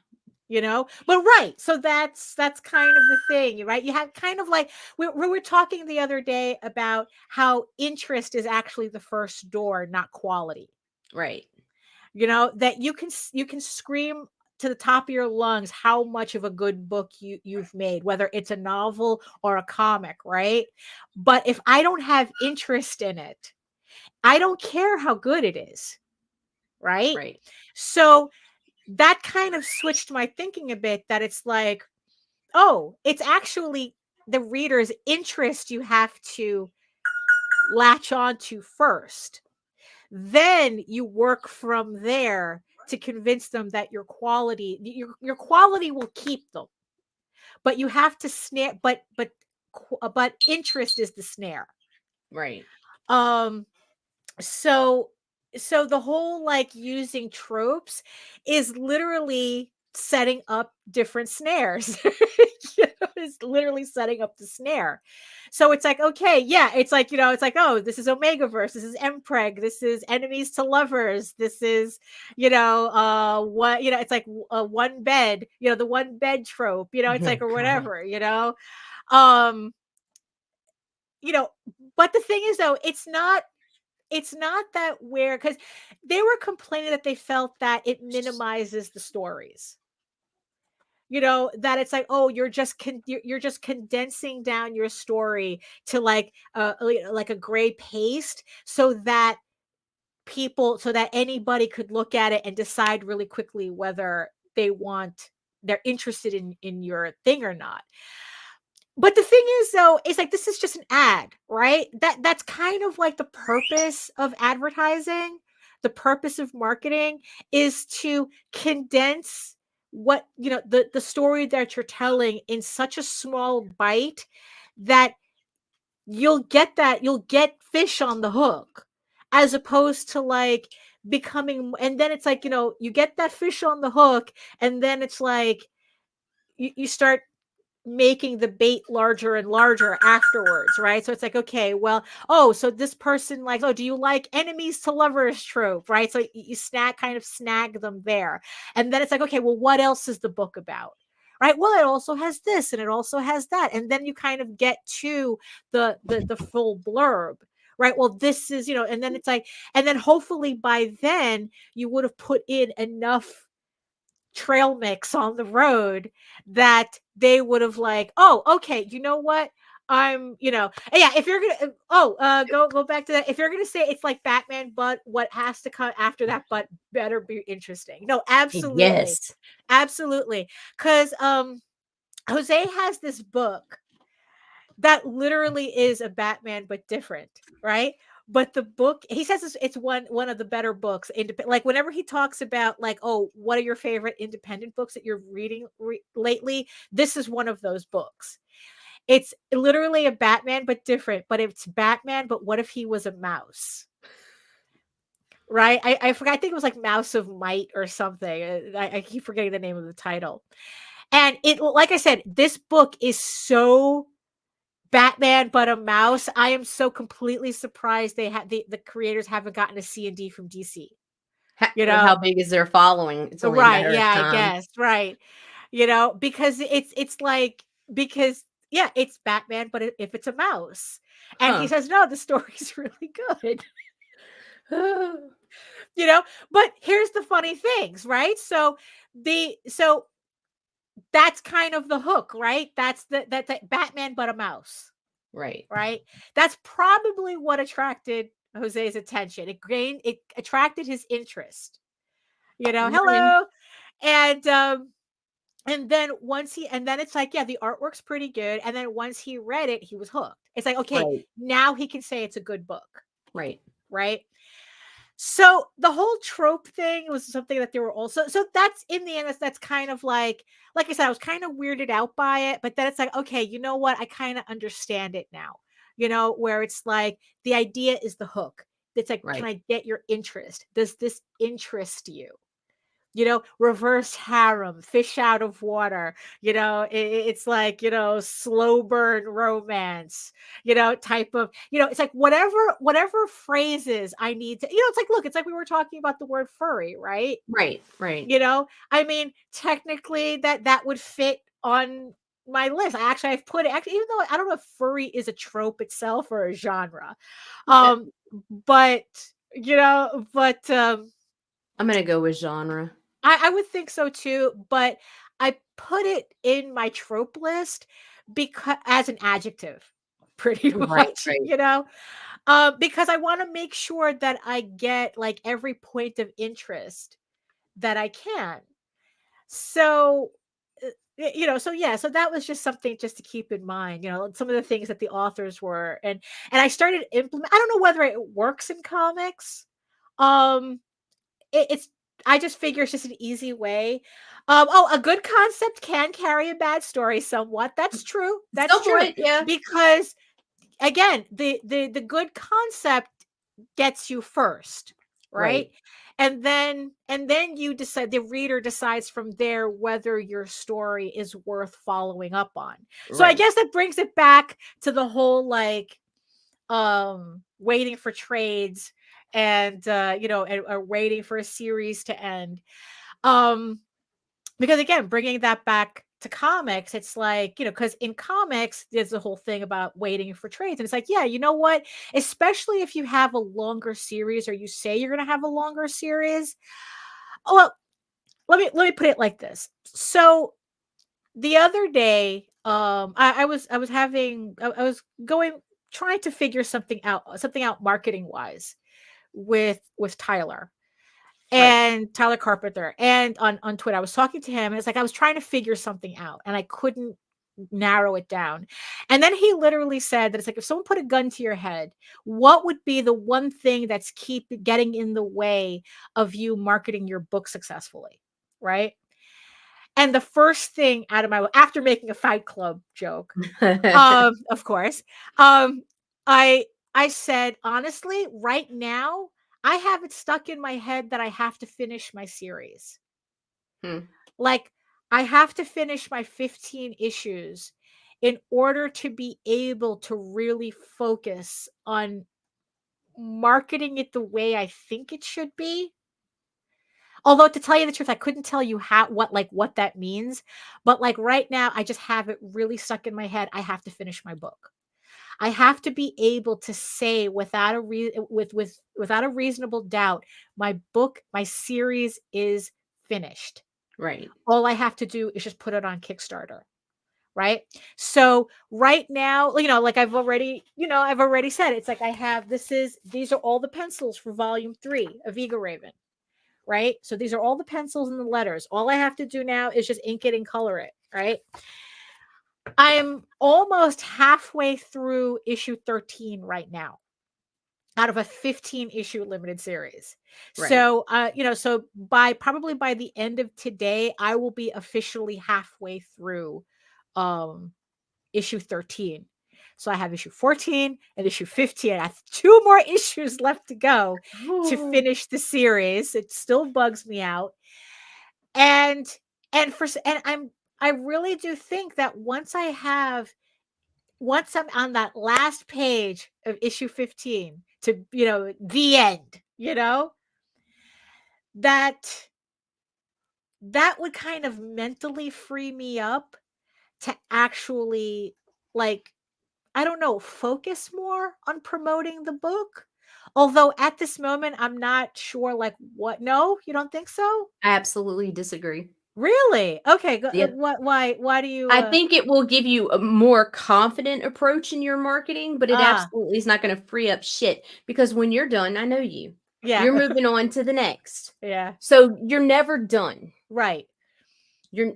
But right. So that's kind of the thing, right? You have kind of like, we were talking the other day about how interest is actually the first door, not quality. Right. That you can scream to the top of your lungs how much of a good book you've made, whether it's a novel or a comic, right? But if I don't have interest in it, I don't care how good it is, right? Right. So that kind of switched my thinking a bit, that it's like, oh, it's actually the reader's interest you have to latch on to first. Then you work from there to convince them that your quality will keep them, but you have to snare. But interest is the snare. Right. Um. So the whole like using tropes is literally setting up different snares. It's literally setting up the snare. So it's like, okay, yeah, it's like, it's like, oh, this is Omegaverse, this is Mpreg, this is enemies to lovers, this is, what, it's like one bed, the one bed trope, it's Oh like, or God. whatever, um, but the thing is though, it's not that where, because they were complaining that they felt that it minimizes the stories. That it's like, oh, you're just condensing down your story to like a gray paste, so that anybody could look at it and decide really quickly whether they're interested in your thing or not. But the thing is though, it's like, this is just an ad, right? That's kind of like the purpose of advertising. The purpose of marketing is to condense what, the story that you're telling in such a small bite that you'll get fish on the hook, as opposed to like becoming, and then it's like, you get that fish on the hook, and then it's like you start making the bait larger and larger afterwards, right? So it's like, okay, well, oh, so this person likes, oh, do you like enemies to lovers trope, right? So you snag them there. And then it's like, okay, well, what else is the book about? Right? Well, it also has this and it also has that. And then you kind of get to the full blurb. Right. Well, this is, and then it's like, and then hopefully by then you would have put in enough trail mix on the road that they would have like, oh, okay, you know what, yeah, if you're gonna go back to that, if you're gonna say it's like Batman, but what has to come after that but better be interesting. No, absolutely, Yes. absolutely, because Jose has this book that literally is a Batman but different, right? But the book, he says it's one of the better books. Like whenever he talks about like, oh, what are your favorite independent books that you're reading lately? This is one of those books. It's literally a Batman but different. But it's Batman, but what if he was a mouse? Right? I forgot. I think it was like Mouse of Might or something. I keep forgetting the name of the title. And like I said, this book is so Batman, but a mouse. I am so completely surprised they had the creators haven't gotten a C&D from DC. How big is their following? It's only a Right? matter of Yeah, I time. guess. Right. Because it's like, because yeah, it's Batman, but if it's a mouse, and he Huh. says no, the story's really good. you know, but here's the funny things, right? So that's kind of the hook, right? That's that Batman, but a mouse. Right. Right? That's probably what attracted Jose's attention. It attracted his interest. You know, Morning. hello. And then and then it's like, yeah, the artwork's pretty good. And then once he read it, he was hooked. It's like, okay, Right. now he can say it's a good book. Right. Right. So the whole trope thing was something that they were also, so that's in the end, that's kind of like I said, I was kind of weirded out by it, but then it's like, okay, you know what? I kind of understand it now, where it's like the idea is the hook. It's like, can Right. I get your interest? Does this interest you? Reverse harem, fish out of water, it's like, slow burn romance, type of, it's like whatever phrases I need to, it's like, look, it's like we were talking about the word furry, right? Right. Right. I mean, technically that would fit on my list. I've put it, actually, even though I don't know if furry is a trope itself or a genre. But, I'm gonna go with genre. I would think so too, but I put it in my trope list because as an adjective, pretty Right. much, Right. because I want to make sure that I get like every point of interest that I can. So, so yeah, so that was just something just to keep in mind, some of the things that the authors were, and I started implement. I don't know whether it works in comics. Um, it's I just figure it's just an easy way. A good concept can carry a bad story somewhat. That's true. That's true. Somewhat, yeah. Because again, the good concept gets you first, right? Right. And then you decide, the reader decides from there whether your story is worth following up on. So I Right. guess that brings it back to the whole like waiting for trades and and waiting for a series to end, because again, bringing that back to comics, it's like, because in comics there's the whole thing about waiting for trades, and it's like, yeah, you know what, especially if you have a longer series, or you say you're going to have a longer series. Oh, well, let me put it like this. So the other day, I was having, I was going, trying to figure something out marketing wise with Right. Tyler Carpenter, and on Twitter. I was talking to him, and it's like I was trying to figure something out and I couldn't narrow it down. And then he literally said that it's like, if someone put a gun to your head, what would be the one thing that's getting in the way of you marketing your book successfully? Right? And the first thing out of my, after making a Fight Club joke, of course, um, I I said, honestly, right now, I have it stuck in my head that I have to finish my series. Hmm. Like, I have to finish my 15 issues in order to be able to really focus on marketing it the way I think it should be. Although, to tell you the truth, I couldn't tell you what that means. But like right now, I just have it really stuck in my head. I have to finish my book. I have to be able to say without without a reasonable doubt, my series is finished. Right. All I have to do is just put it on Kickstarter. Right. So right now, like I've already said, it's like these are all the pencils for volume 3 of Eagle Raven. Right. So these are all the pencils and the letters. All I have to do now is just ink it and color it. Right. I'm almost halfway through issue 13 right now, out of a 15 issue limited series. Right. So, so probably by the end of today, I will be officially halfway through issue 13. So I have issue 14 and issue 15. I have 2 more issues left to go to Oh. finish the series. It still bugs me out. And I really do think that once I'm on that last page of issue 15 to, the end, that that would kind of mentally free me up to actually, like, I don't know, focus more on promoting the book. Although at this moment, I'm not sure, like, what. No, you don't think so? I absolutely disagree. Really? Okay. Yep. Why do you? I think it will give you a more confident approach in your marketing, but it Ah, absolutely is not gonna free up shit because when you're done, I know you. You're yeah, moving on to the next. yeah. So you're never done. Right, You're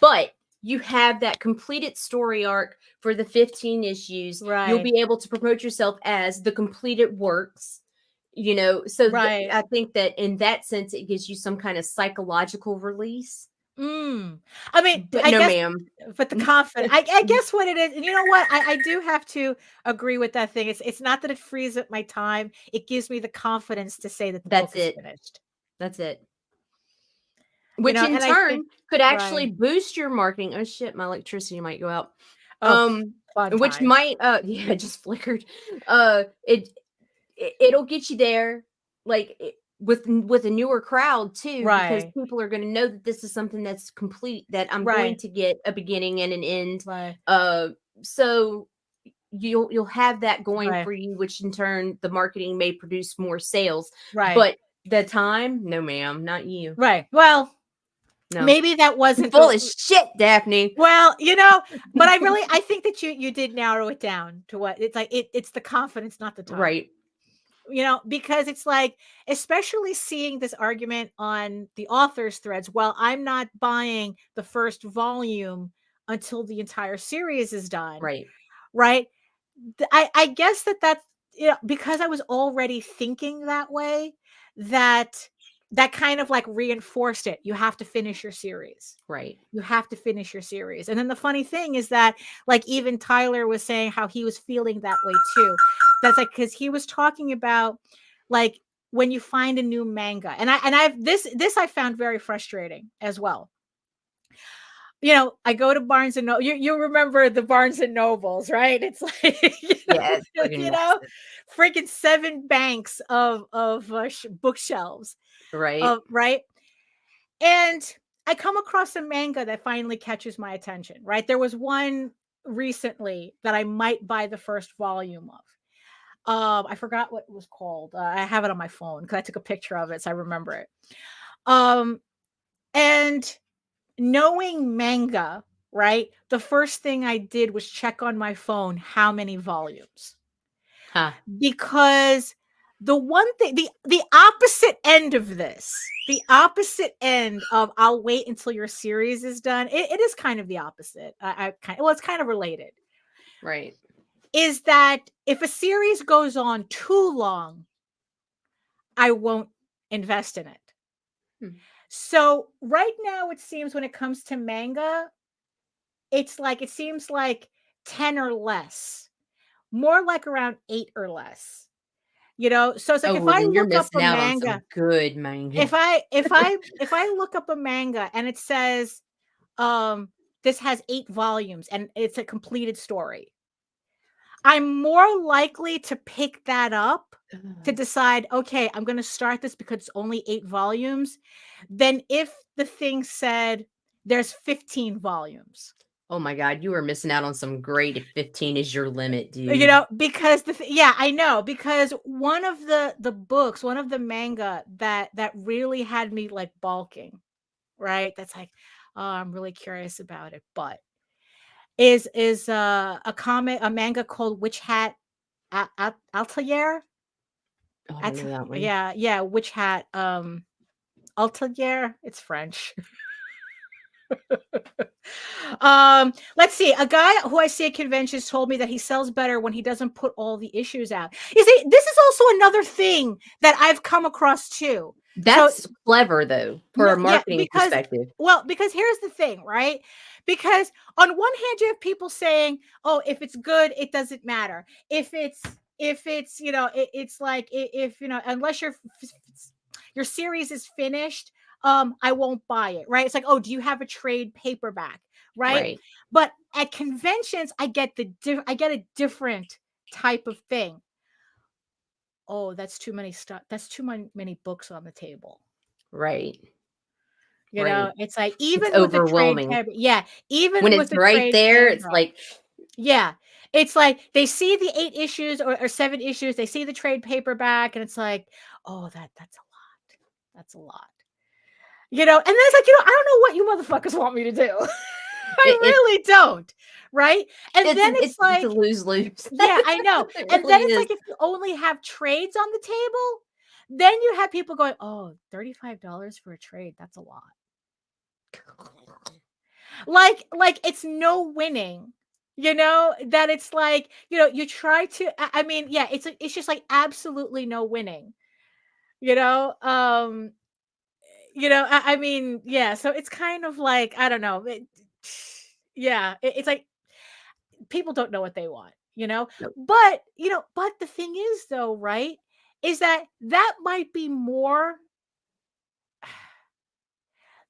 but you have that completed story arc for the 15 issues. You'll right, be able to promote yourself as the completed works, so right. I think that in that sense it gives you some kind of psychological release. Mm. I mean, But I no guess, ma'am. but the confidence. I guess what it is, and you know what? I do have to agree with that thing. It's not that it frees up my time. It gives me the confidence to say that the book That's is it. finished. That's it. Which in And I think turn could actually right. boost your marketing. Oh shit, my electricity might go out. Oh, fun Which times. might yeah, it just flickered. It'll get you there with a newer crowd too because Right, people are going to know that this is something that's complete that I'm going right, to get a beginning and an end. right, Uh so you'll have that going right, for you, which in turn the marketing may produce more sales. right, But the time, no ma'am, not you. right. Well, No. maybe that You're wasn't full the of shit, Daphne. well, but I think that you did narrow it down to what it's like. It's the confidence, not the time. Right. Because it's like, especially seeing this argument on the author's threads, well, I'm not buying the first volume until the entire series is done, Right. right? I guess that's because I was already thinking that way, that that kind of like reinforced it. You have to finish your series. Right. You have to finish your series. And then the funny thing is that, like, even Tyler was saying how he was feeling that way too. That's like because he was talking about like when you find a new manga, and I've this I found very frustrating as well. I go to Barnes and Noble. You remember the Barnes and Nobles, right? It's like Yeah, it's fucking you know, massive. freaking 7 banks of bookshelves, Right. right? And I come across a manga that finally catches my attention, right? There was one recently that I might buy the first volume of. I forgot what it was called. I have it on my phone because I took a picture of it, so I remember it. Um, and knowing manga, right? The first thing I did was check on my phone how many volumes. Huh. Because the one thing, the opposite end of this, the opposite end of I'll wait until your series is done, it is kind of the opposite. It's kind of related. Right. Is that if a series goes on too long, I won't invest in it. Hmm. So right now, it seems when it comes to manga, it seems like 10 or less, more like around 8 or less. So it's like Oh, if well, I then you're look up a missing out on manga, some good manga. if I look up a manga and it says this has 8 volumes and it's a completed story, I'm more likely to pick that up to decide, okay, I'm going to start this because it's only 8 volumes, than if the thing said there's 15 volumes. Oh my god, you are missing out on some great if 15 is your limit, dude. Because yeah, I know, because one of the books, one of the manga that really had me like balking, right? That's like, oh, I'm really curious about it, but is a manga called Witch Hat Atelier. Oh, I don't know that one. Yeah, Witch Hat Atelier. It's French. Let's see. A guy who I see at conventions told me that he sells better when he doesn't put all the issues out. You see, this is also another thing that I've come across too. So That's clever though, for no, a yeah, marketing perspective. because here's the thing, right? Because on one hand, you have people saying, "Oh, if it's good, it doesn't matter. If it's it's like if unless your series is finished, I won't buy it." Right? It's like, "Oh, do you have a trade paperback?" Right? Right. But at conventions, I get I get a different type of thing. Oh, that's too many stuff. That's too many books on the table. Right. Right. It's like It's even with a trade overwhelming. tab yeah, When even it's with a right trade there, it's paperback. like, Yeah. It's like they see the 8 issues or 7 issues, they see the trade paperback, and it's like, "Oh, that's a lot. That's a lot." And then it's like, I don't know what you motherfuckers want me to do. I It really don't. Right. And then it's it's a like, lose-lose. yeah, I know. It And then really it's is. like if you only have trades on the table, then you have people going, oh, $35 for a trade. That's a lot. Like it's no winning. That it's like, you try to I mean, yeah, it's just like absolutely no winning. You know? I mean, yeah, so it's kind of like, I don't know. Yeah, it's like people don't know what they want. Nope. But the thing is though, right? Is that might be more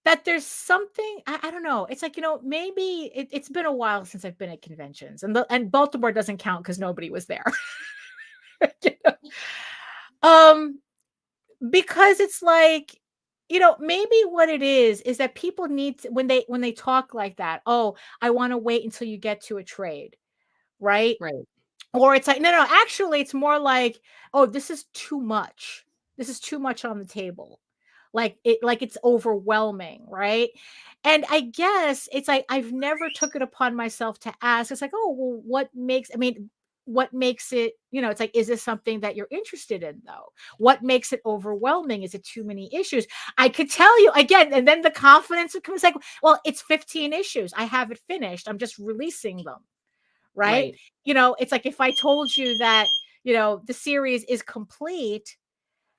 that there's something I don't know. It's like, maybe it's been a while since I've been at conventions, and Baltimore doesn't count because nobody was there. You know? Um, because it's like, maybe what it is that people need to, when they talk like that. Oh, I want to wait until you get to a trade, right? Right. Or it's like, no, actually, it's more like, oh, this is too much. This is too much on the table. Like it's overwhelming, right? And I guess it's like I've never took it upon myself to ask. It's like, oh, well, what makes it, it's like, is this something that you're interested in though? What makes it overwhelming? Is it too many issues? I could tell you again, and then the confidence becomes like, well, it's 15 issues. I have it finished. I'm just releasing them. Right. Right. It's like if I told you that, the series is complete,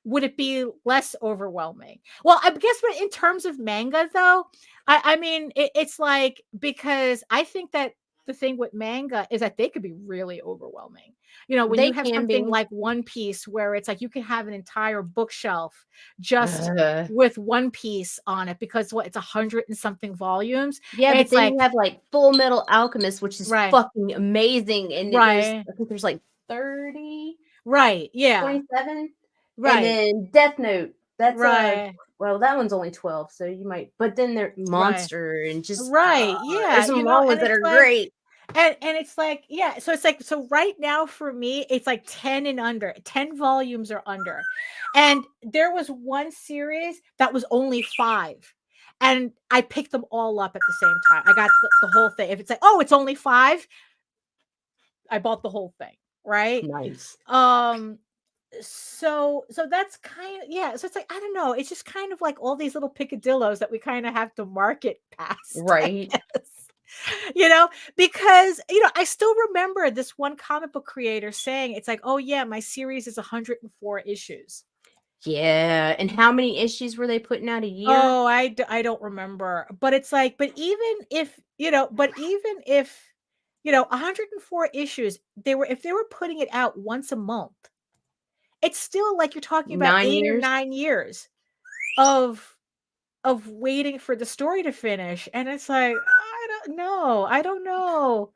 would it be less overwhelming? Well, I guess, but in terms of manga, though, I mean, it's like, because I think that the thing with manga is that they could be really overwhelming. When you They have can something be. like One Piece, where it's like you can have an entire bookshelf just Uh, with One Piece on it, because it's 100 and something volumes, yeah, and but it's then you like, have like Full Metal Alchemist, which is right, fucking amazing, and right, I think there's like 30, right, yeah, 27, and right, then Death Note. That's right, well, that one's only 12, so you might. But then there right. Monster and just Right. there's Yeah. some long ones And that it's are like, great. and it's like, yeah. So it's like, so right now for me, it's like 10 and under, 10 volumes or under. And there was one series that was only 5. And I picked them all up at the same time. I got the whole thing. If it's like, oh, it's only 5, I bought the whole thing. Right. Nice. Um, so that's kind of, yeah, so it's like, I don't know, it's just kind of like all these little picadillos that we kind of have to market past, I Right. guess. you know because I still remember this one comic book creator saying, it's like, oh yeah, my series is 104 issues. Yeah. And how many issues were they putting out a year? Oh, I don't remember, but it's like, but even if 104 issues, if they were putting it out once a month, it's still like you're talking about 9 8 or years? 9 years of waiting for the story to finish, and it's like, I don't know. I don't know.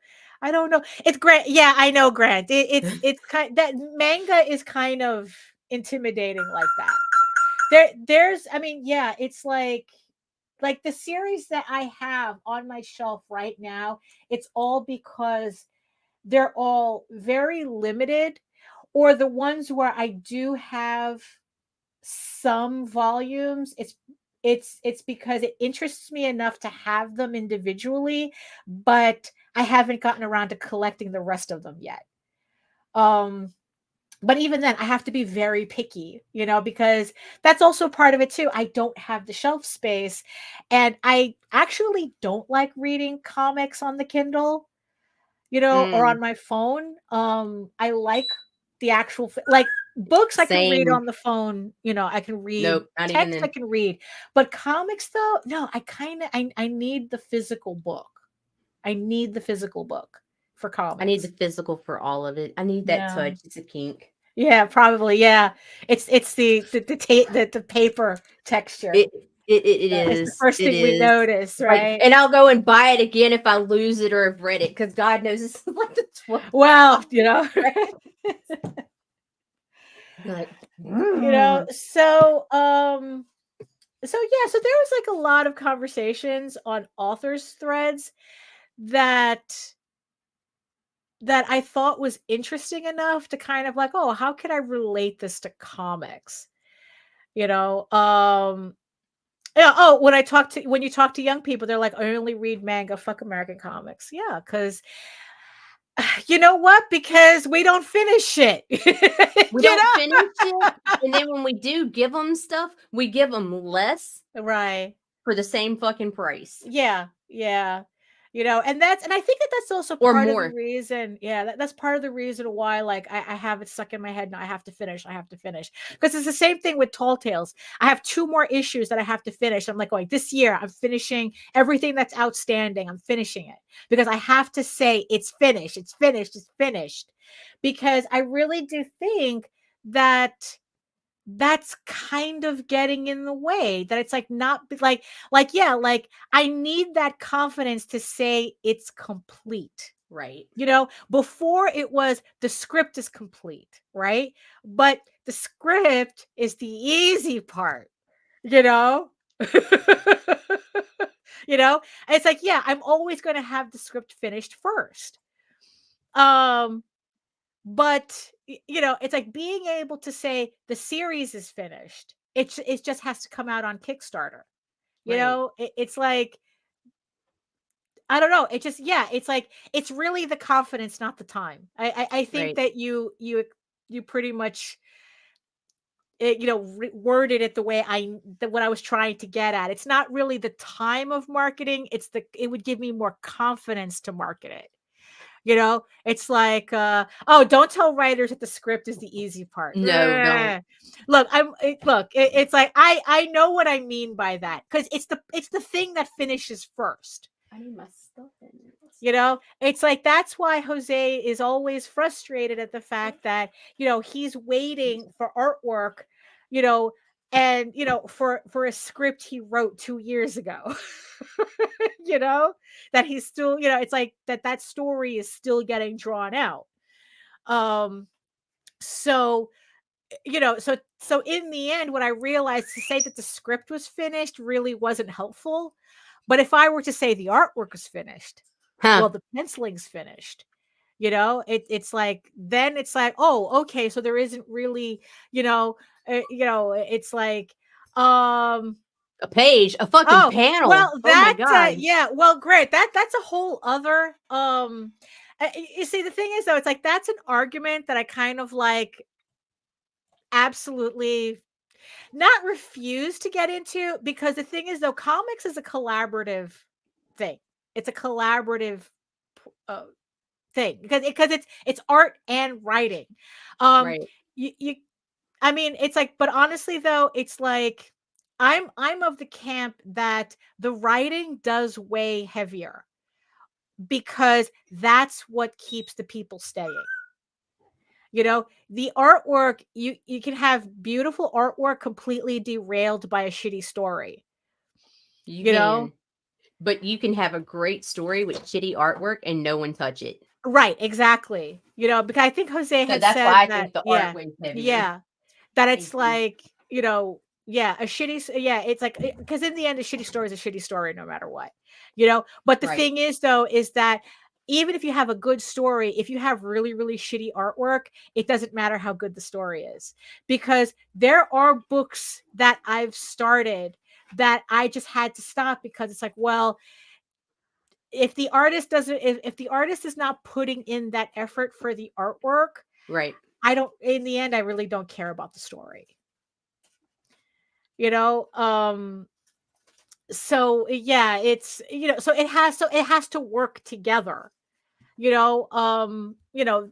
It's Grant. Yeah, I know, Grant. It's kind that manga is kind of intimidating like that. There's I mean, yeah, it's like the series that I have on my shelf right now, it's all because they're all very limited, or the ones where I do have some volumes, it's because it interests me enough to have them individually, but I haven't gotten around to collecting the rest of them yet. Um, but even then, I have to be very picky, because that's also part of it too. I don't have the shelf space, and I actually don't like reading comics on the Kindle, or Mm, on my phone. I like the actual like books I can read same. on the phone, I can read Nope, not even text I then. can read, but comics though, no, I need the physical book. I need the physical book for I need the comics. physical for all of it. I need that Yeah. touch. It's a kink. Yeah, probably. Yeah. It's the paper texture. It it That is the is. first It thing we is. notice, Like, right? and I'll go and buy it again if I lose it or have read it, because God knows this is like the 12th Well, time I've read it. You're like, you know, "Mm." so so yeah, so there was like a lot of conversations on authors threads that I thought was interesting enough to kind of like, oh, how could I relate this to comics? You know, um Yeah. Oh, when you talk to young people, they're like, I only read manga, fuck American comics. Yeah, because you know what? Because we don't finish shit. We You don't know? finish it, and then when we do give them stuff, we give them less Right. for the same fucking price Yeah. Yeah. And I think that that's also or part of the more. reason. Yeah, that's part of the reason why, like, I have it stuck in my head. No, I have to finish. I have to finish. Because it's the same thing with Tall Tales. I have 2 more issues that I have to finish. I'm like, going, this year, I'm finishing everything that's outstanding. I'm finishing it because I have to say it's finished. It's finished. It's finished. Because I really do think that that's kind of getting in the way, that it's like not yeah, like I need that confidence to say it's complete. Right. Before it was the script is complete, right? But the script is the easy part, you know? It's like, yeah, I'm always going to have the script finished first. Um but it's like being able to say the series is finished. It just has to come out on Kickstarter. Right. It's like, I don't know. It just, yeah, it's like it's really the confidence, not the time. I think Right. that you pretty much worded it the way what I was trying to get at. It's not really the time of marketing. It would give me more confidence to market it. It's like, oh, don't tell writers that the script is the easy part. No, don't. Look, it's like I know what I mean by that, because it's the thing that finishes first. I need my stuff in it. It's like that's why Jose is always frustrated at the fact that he's waiting for artwork, you know, and for a script he wrote 2 years ago. you know that he's still, it's like that story is still getting drawn out. um so so in the end, what I realized, to say that the script was finished really wasn't helpful. But if I were to say the artwork was finished, Huh. well, the penciling's finished, it's like, then it's like, oh, okay, so there isn't really, it's like, A page, a fucking oh, panel. well, Oh my that, god. yeah, well, great. That's a whole other, you see, the thing is, though, it's like, that's an argument that I kind of like absolutely not refuse to get into, because the thing is, though, comics is a collaborative thing. It's a collaborative uh, thing, because it's art and writing. Um, Right. you I mean, it's like, but honestly, though, it's like, I'm of the camp that the writing does weigh heavier, because that's what keeps the people staying. The artwork, you can have beautiful artwork completely derailed by a shitty story. You You know? can. But you can have a great story with shitty artwork and no one touch it. Right, exactly. Because I think Jose So had that's why said I that, think the art yeah. weighs heavier. Yeah. That I it's do. like, yeah, yeah, it's like, because in the end, a shitty story is a shitty story no matter what. But the Right. thing is, though, is that even if you have a good story, if you have really, really shitty artwork, it doesn't matter how good the story is. Because there are books that I've started that I just had to stop, because it's like, well, if the artist doesn't, if the artist is not putting in that effort for the artwork, Right. I don't, in the end, I really don't care about the story. you know so yeah, it's, so it has to work together. you know um you know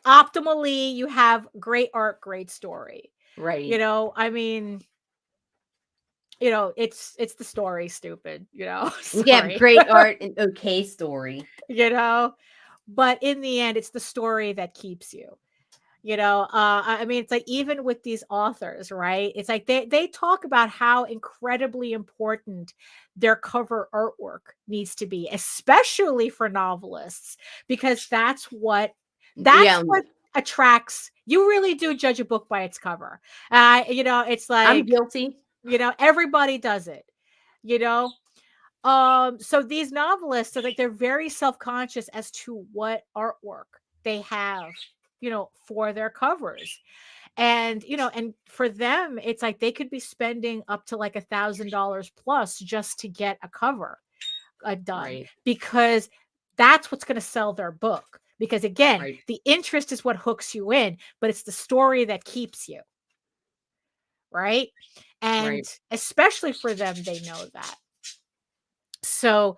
Optimally, you have great art, great story. Right. I mean, it's the story, stupid. You can have Sorry. great art and okay story. you know but in the end, it's the story that keeps you. I mean, it's like, even with these authors, right? It's like they talk about how incredibly important their cover artwork needs to be, especially for novelists, because that's Yeah. what attracts. You really do judge a book by its cover. It's I'm like, guilty. everybody does it. you know so these novelists are like, they're very self-conscious as to what artwork they have, for their covers. And, and for them, it's like they could be spending up to like $1,000 plus just to get a cover done, Right. because that's what's going to sell their book. Because again, Right. the interest is what hooks you in, but it's the story that keeps you. Right. And Right. especially for them, they know that. So,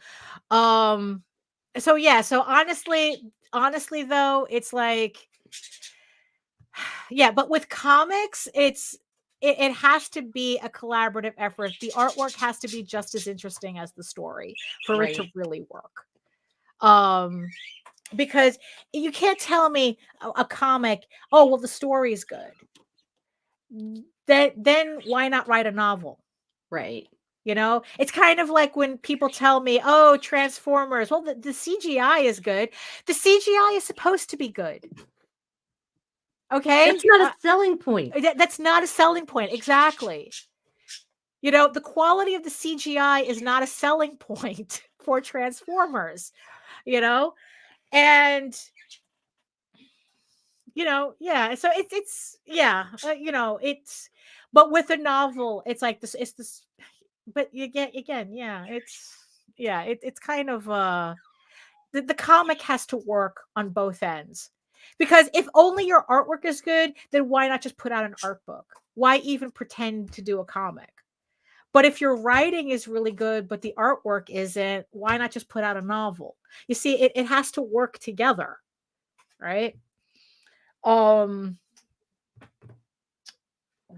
so honestly though, it's like, yeah, but with comics, it has to be a collaborative effort. The artwork has to be just as interesting as the story for it to Right. really work. Because you can't tell me a comic, oh well, the story is good. Then why not write a novel? Right. It's kind of like when people tell me, oh, Transformers, well, the CGI is good. The CGI is supposed to be good. Okay? That's not a selling point. That's not a selling point. Exactly. The quality of the CGI is not a selling point for Transformers, and yeah. So it's yeah, but with a novel, it's like this. It's this, but again, yeah, it's kind of the comic has to work on both ends. Because if only your artwork is good, then why not just put out an art book? Why even pretend to do a comic? But if your writing is really good, but the artwork isn't, why not just put out a novel? You see, it has to work together, right?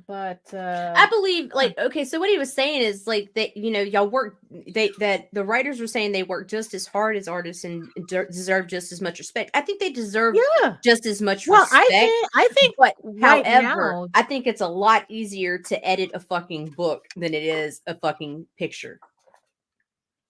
But I believe, like, okay, so what he was saying is like that, y'all work, that the writers were saying they work just as hard as artists and deserve just as much respect. I think they deserve just as much respect. I think but right however, now, I think it's a lot easier to edit a fucking book than it is a fucking picture.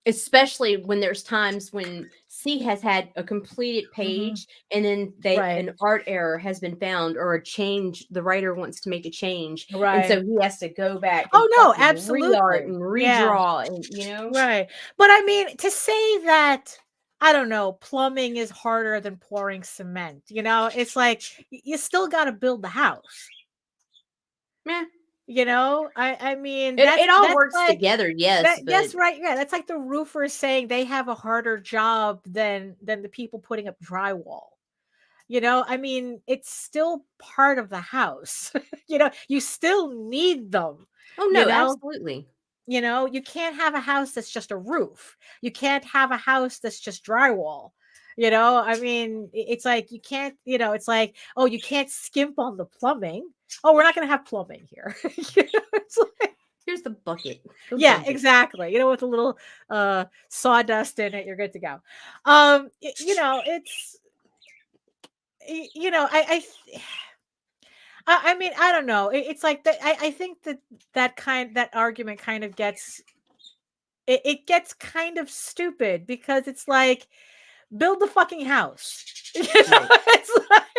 Especially when there's times when C has had a completed page and then an art error has been found, or a change, the writer wants to make a change. And so he has to go back and re-art and redraw and Right. But I mean, to say that, I don't know, plumbing is harder than pouring cement, it's like you still got to build the house. Meh. I mean, it all works like, together, yes. Yes, right. Yeah, that's like the roofers saying they have a harder job than the people putting up drywall. I mean, it's still part of the house. You still need them. Oh no, absolutely. You can't have a house that's just a roof. You can't have a house that's just drywall. I mean, it's like you can't, it's like, oh, you can't skimp on the plumbing. Oh, we're not going to have plumbing here. It's like, here's the bucket. Yeah, exactly. With a little sawdust in it, you're good to go. It's I mean, I don't know. It's like that. I think that argument kind of gets it gets kind of stupid, because it's like, build the fucking house. It's like,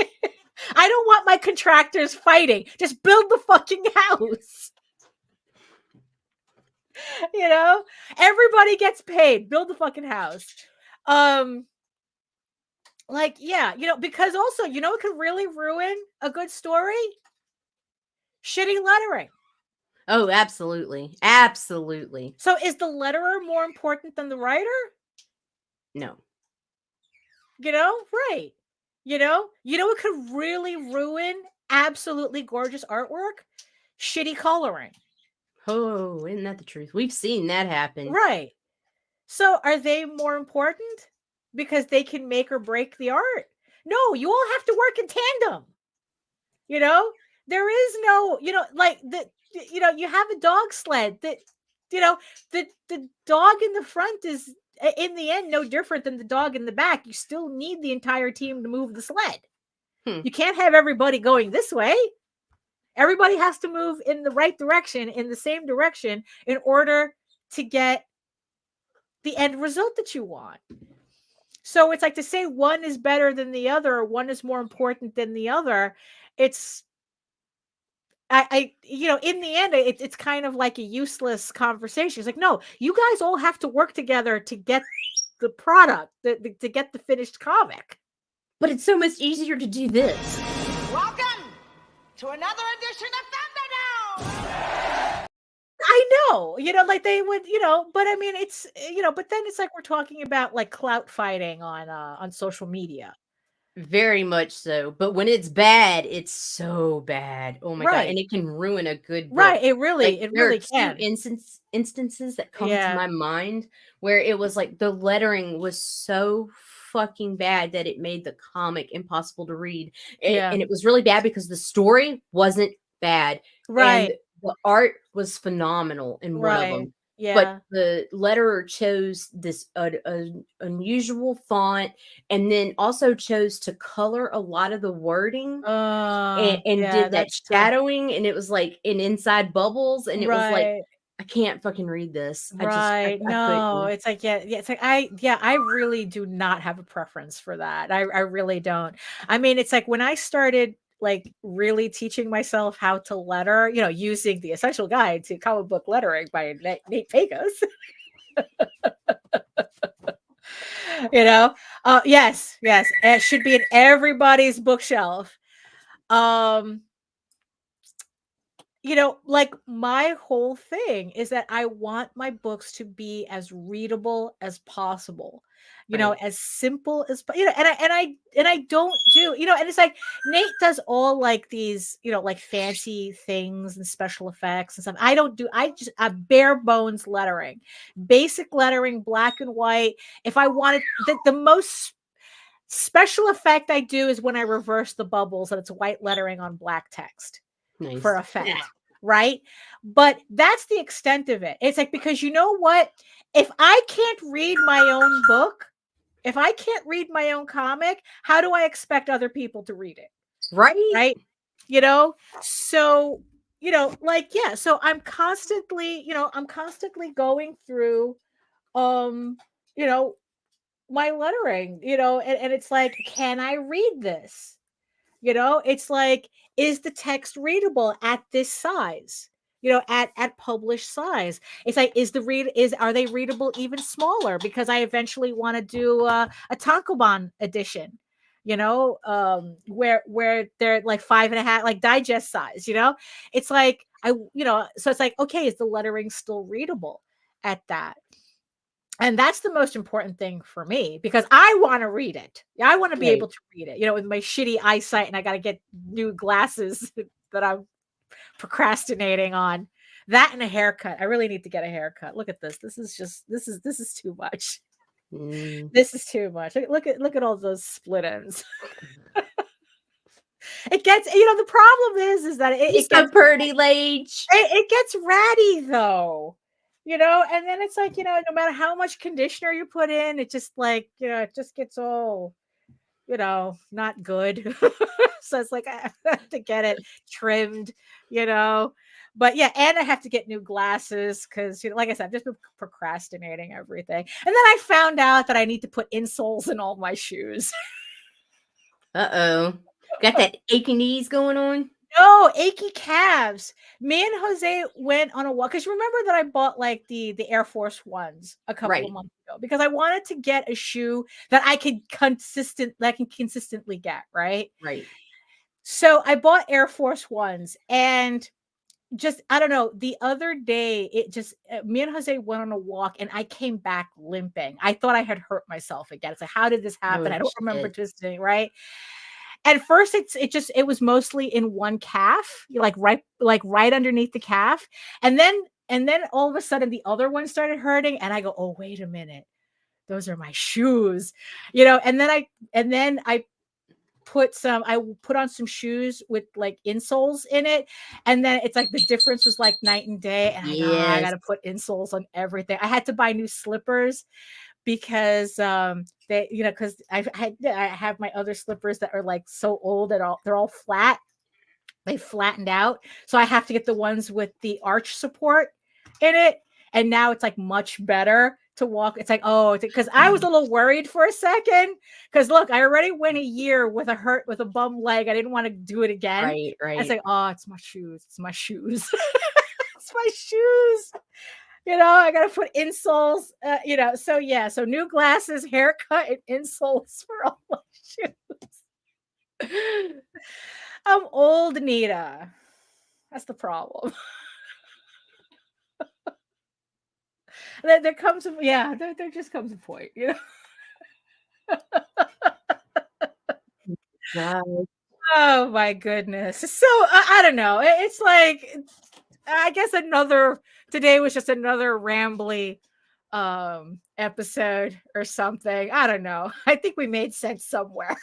I don't want my contractors fighting. Just build the fucking house. Everybody gets paid. Build the fucking house. Like, yeah, because also, it could really ruin a good story. Shitty lettering. Oh, absolutely. Absolutely. So is the letterer more important than the writer? No. Right. It could really ruin absolutely gorgeous artwork? Shitty coloring. Oh, isn't that the truth? We've seen that happen. Right. So are they more important because they can make or break the art? No, you all have to work in tandem. There is no, like you have a dog sled that, the dog in the front is, in the end, no different than the dog in the back. You still need the entire team to move the sled. You can't have everybody going this way. Everybody has to move in the right direction, in the same direction, in order to get the end result that you want. So it's like, to say one is better than the other, or one is more important than the other, it's, in the end, it's kind of like a useless conversation. It's like, no, you guys all have to work together to get the product, to get the finished comic. But it's so much easier to do this. Welcome to another edition of Thunderdome. I know, like they would, but I mean, it's, but then it's like we're talking about like clout fighting on social media. Very much so. But when it's bad, it's so bad. Oh my God. Right. And it can ruin a good book. Right. It Like, there are really two can. instances that come to Yeah. my mind where it was like the lettering was so fucking bad that it made the comic impossible to read. Yeah. And it was really bad because the story wasn't bad. Right. And the art was phenomenal in one of Right. them. But Yeah. the letterer chose this unusual font, and then also chose to color a lot of the wording, and Yeah, did that that's tough. shadowing, and it was like in inside bubbles, and it was like, Right. I can't fucking read this. I Right. No, couldn't. it's like, yeah, it's like I really do not have a preference for that. I really don't. I mean, it's like when I started like really teaching myself how to letter, using the Essential Guide to Comic Book Lettering by Nate Pecos. Yes, it should be in everybody's bookshelf. Like my whole thing is that I want my books to be as readable as possible, Right. as simple as, and I don't do, and it's like Nate does all like these, like fancy things and special effects and stuff. I don't do, I just bare bones lettering, basic lettering, black and white. If I wanted the most special effect I do is when I reverse the bubbles and it's white lettering on black text. Nice. For effect, right? But that's the extent of it. It's like, because you know what? If I can't read my own book, if I can't read my own comic, how do I expect other people to read it? Right. Right? So, like, yeah, so I'm constantly going through my lettering, and it's like, can I read this? It's like, is the text readable at this size? At published size. It's like, are they readable even smaller? Because I eventually want to do a tankobon edition, where they're like 5.5, like digest size. It's like so it's like, okay, is the lettering still readable at that? And that's the most important thing for me, because I want to read it. I want to be able to read it, with my shitty eyesight, and I got to get new glasses that I'm procrastinating on. That and a haircut. I really need to get a haircut. Look at this. This is too much. This is too much. Look at all those split ends. It gets, the problem is that it gets pretty, Lage. It gets ratty though. And then it's like, no matter how much conditioner you put in, it just like, it just gets all, not good. So it's like, I have to get it trimmed, but yeah, and I have to get new glasses because, like I said, I've just been procrastinating everything. And then I found out that I need to put insoles in all my shoes. Uh-oh. Got that achy knees going on? No, achy calves. Me and Jose went on a walk, because remember that I bought like the Air Force Ones a couple of months ago, because I wanted to get a shoe that I can consistently get, right? Right. So I bought Air Force Ones, and just, I don't know, the other day, it just, me and Jose went on a walk, and I came back limping. I thought I had hurt myself again. It's like, how did this happen? Oh, I don't remember shit. twisting, right? At first, it was mostly in one calf, like right underneath the calf, and then all of a sudden the other one started hurting, and I go, oh, wait a minute, those are my shoes, and then I put on some shoes with like insoles in it, and then it's like the difference was like night and day, and I got to put insoles on everything. I had to buy new slippers, because they, because I have my other slippers that are like so old that they're all flat. They flattened out, so I have to get the ones with the arch support in it. And now it's like much better to walk. It's like, oh, because I was a little worried for a second, because look, I already went a year with a bum leg. I didn't want to do it again. Right. It's like, oh, it's my shoes. It's my shoes. It's my shoes. I gotta put insoles, so yeah, so new glasses, haircut, and insoles for all my shoes. I'm old, Nita. That's the problem. There comes a there just comes a point, you know. God. Oh my goodness. So I don't know. It's like I guess today was just another rambly episode or something. I don't know. I think we made sense somewhere.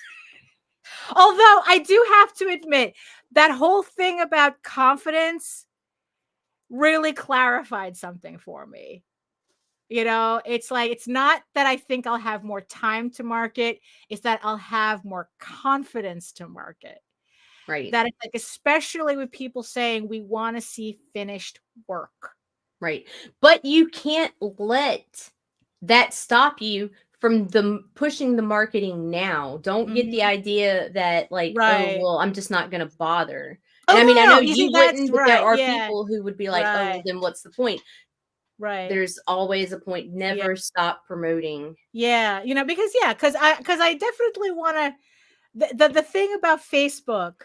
Although I do have to admit that whole thing about confidence really clarified something for me. You know, it's like it's not that I think I'll have more time to market, it's that I'll have more confidence to market. Right. That it's like, especially with people saying we want to see finished work. Right. But you can't let that stop you from pushing the marketing now. Don't get the idea that like, oh, Right. well, I'm just not going to bother. Oh, And I mean, I no, know you see, you that's wouldn't, but there right. are Yeah. people who would be like, oh, well, Right. then what's the point? Right. There's always a point. Never stop promoting. Yeah. You know, because I definitely want to, the thing about Facebook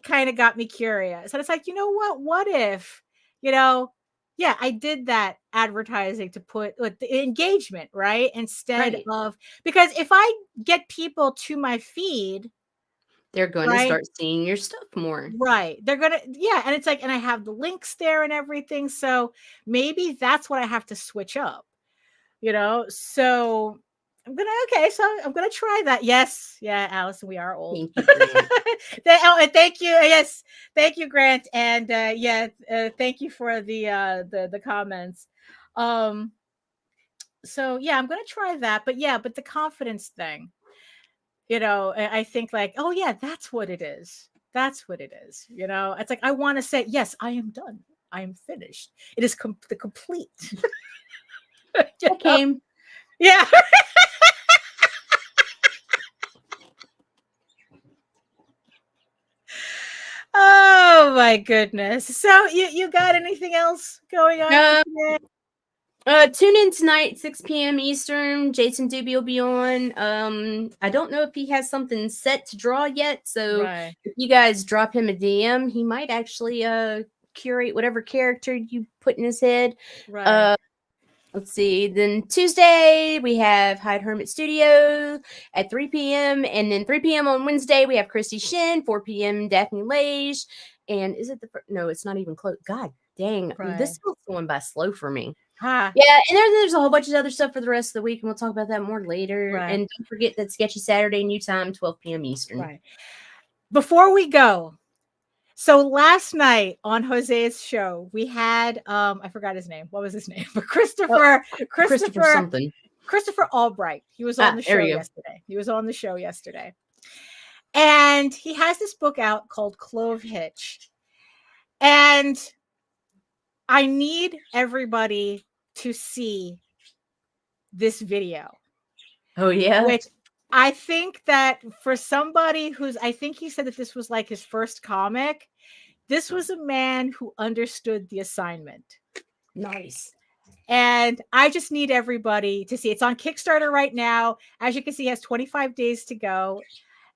kind of got me curious. And it's like, you know what if, you know, yeah, I did that advertising to put with the engagement, right? Instead Right. of, because if I get people to my feed, They're going to right? start seeing your stuff more. Right. They're going to, yeah. And it's like, and I have the links there and everything. So maybe that's what I have to switch up, you know? So I'm gonna try that. Yes, yeah, Allison, we are old. Thank you, Grant. And thank you. Yes, thank you, Grant, and thank you for the comments. So yeah, I'm gonna try that. But the confidence thing, you know, I think like, oh yeah, that's what it is. That's what it is. You know, it's like I want to say, yes, I am done. I am finished. It is the complete. You know? Came. Yeah. Oh my goodness. So you got anything else going on today? Tune in tonight, 6 p.m. Eastern. Jason Doobie will be on. I don't know if he has something set to draw yet, so Right. if you guys drop him a DM, he might actually curate whatever character you put in his head. Right. Let's see. Then Tuesday we have Hyde Hermit Studio at 3 p.m. And then 3 p.m. on Wednesday we have Christy Shin, 4 p.m. Daphne Lage. And is it no, it's not even close. God dang. Right. This is going by slow for me. Huh. Yeah, and there's a whole bunch of other stuff for the rest of the week, and we'll talk about that more later. Right. And don't forget that Sketchy Saturday new time, 12 p.m. Eastern. Right. Before we go, so last night on Jose's show, we had I forgot his name. What was his name? But Christopher something. Christopher Albright. He was on the show yesterday. He was on the show yesterday. And he has this book out called Clove Hitch. And I need everybody to see this video. Oh, yeah. Which I think that for somebody I think he said that this was like his first comic. This was a man who understood the assignment. Nice. And I just need everybody to see. It's on Kickstarter right now. As you can see, he has 25 days to go.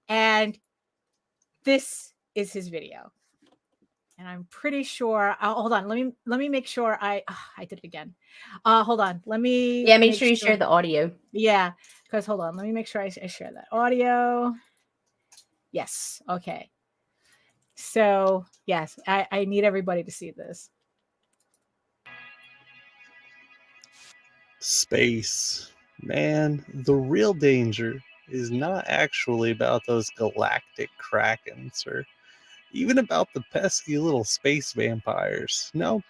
And this is his video. And I'm pretty sure. Hold on. Let me make sure I did it again. Hold on. Let me. Yeah, make sure you share the audio. Yeah, because hold on. Let me make sure I share that audio. Yes. Okay. So yes, I need everybody to see this. Space, man. The real danger is not actually about those galactic krakens or even about the pesky little space vampires. No,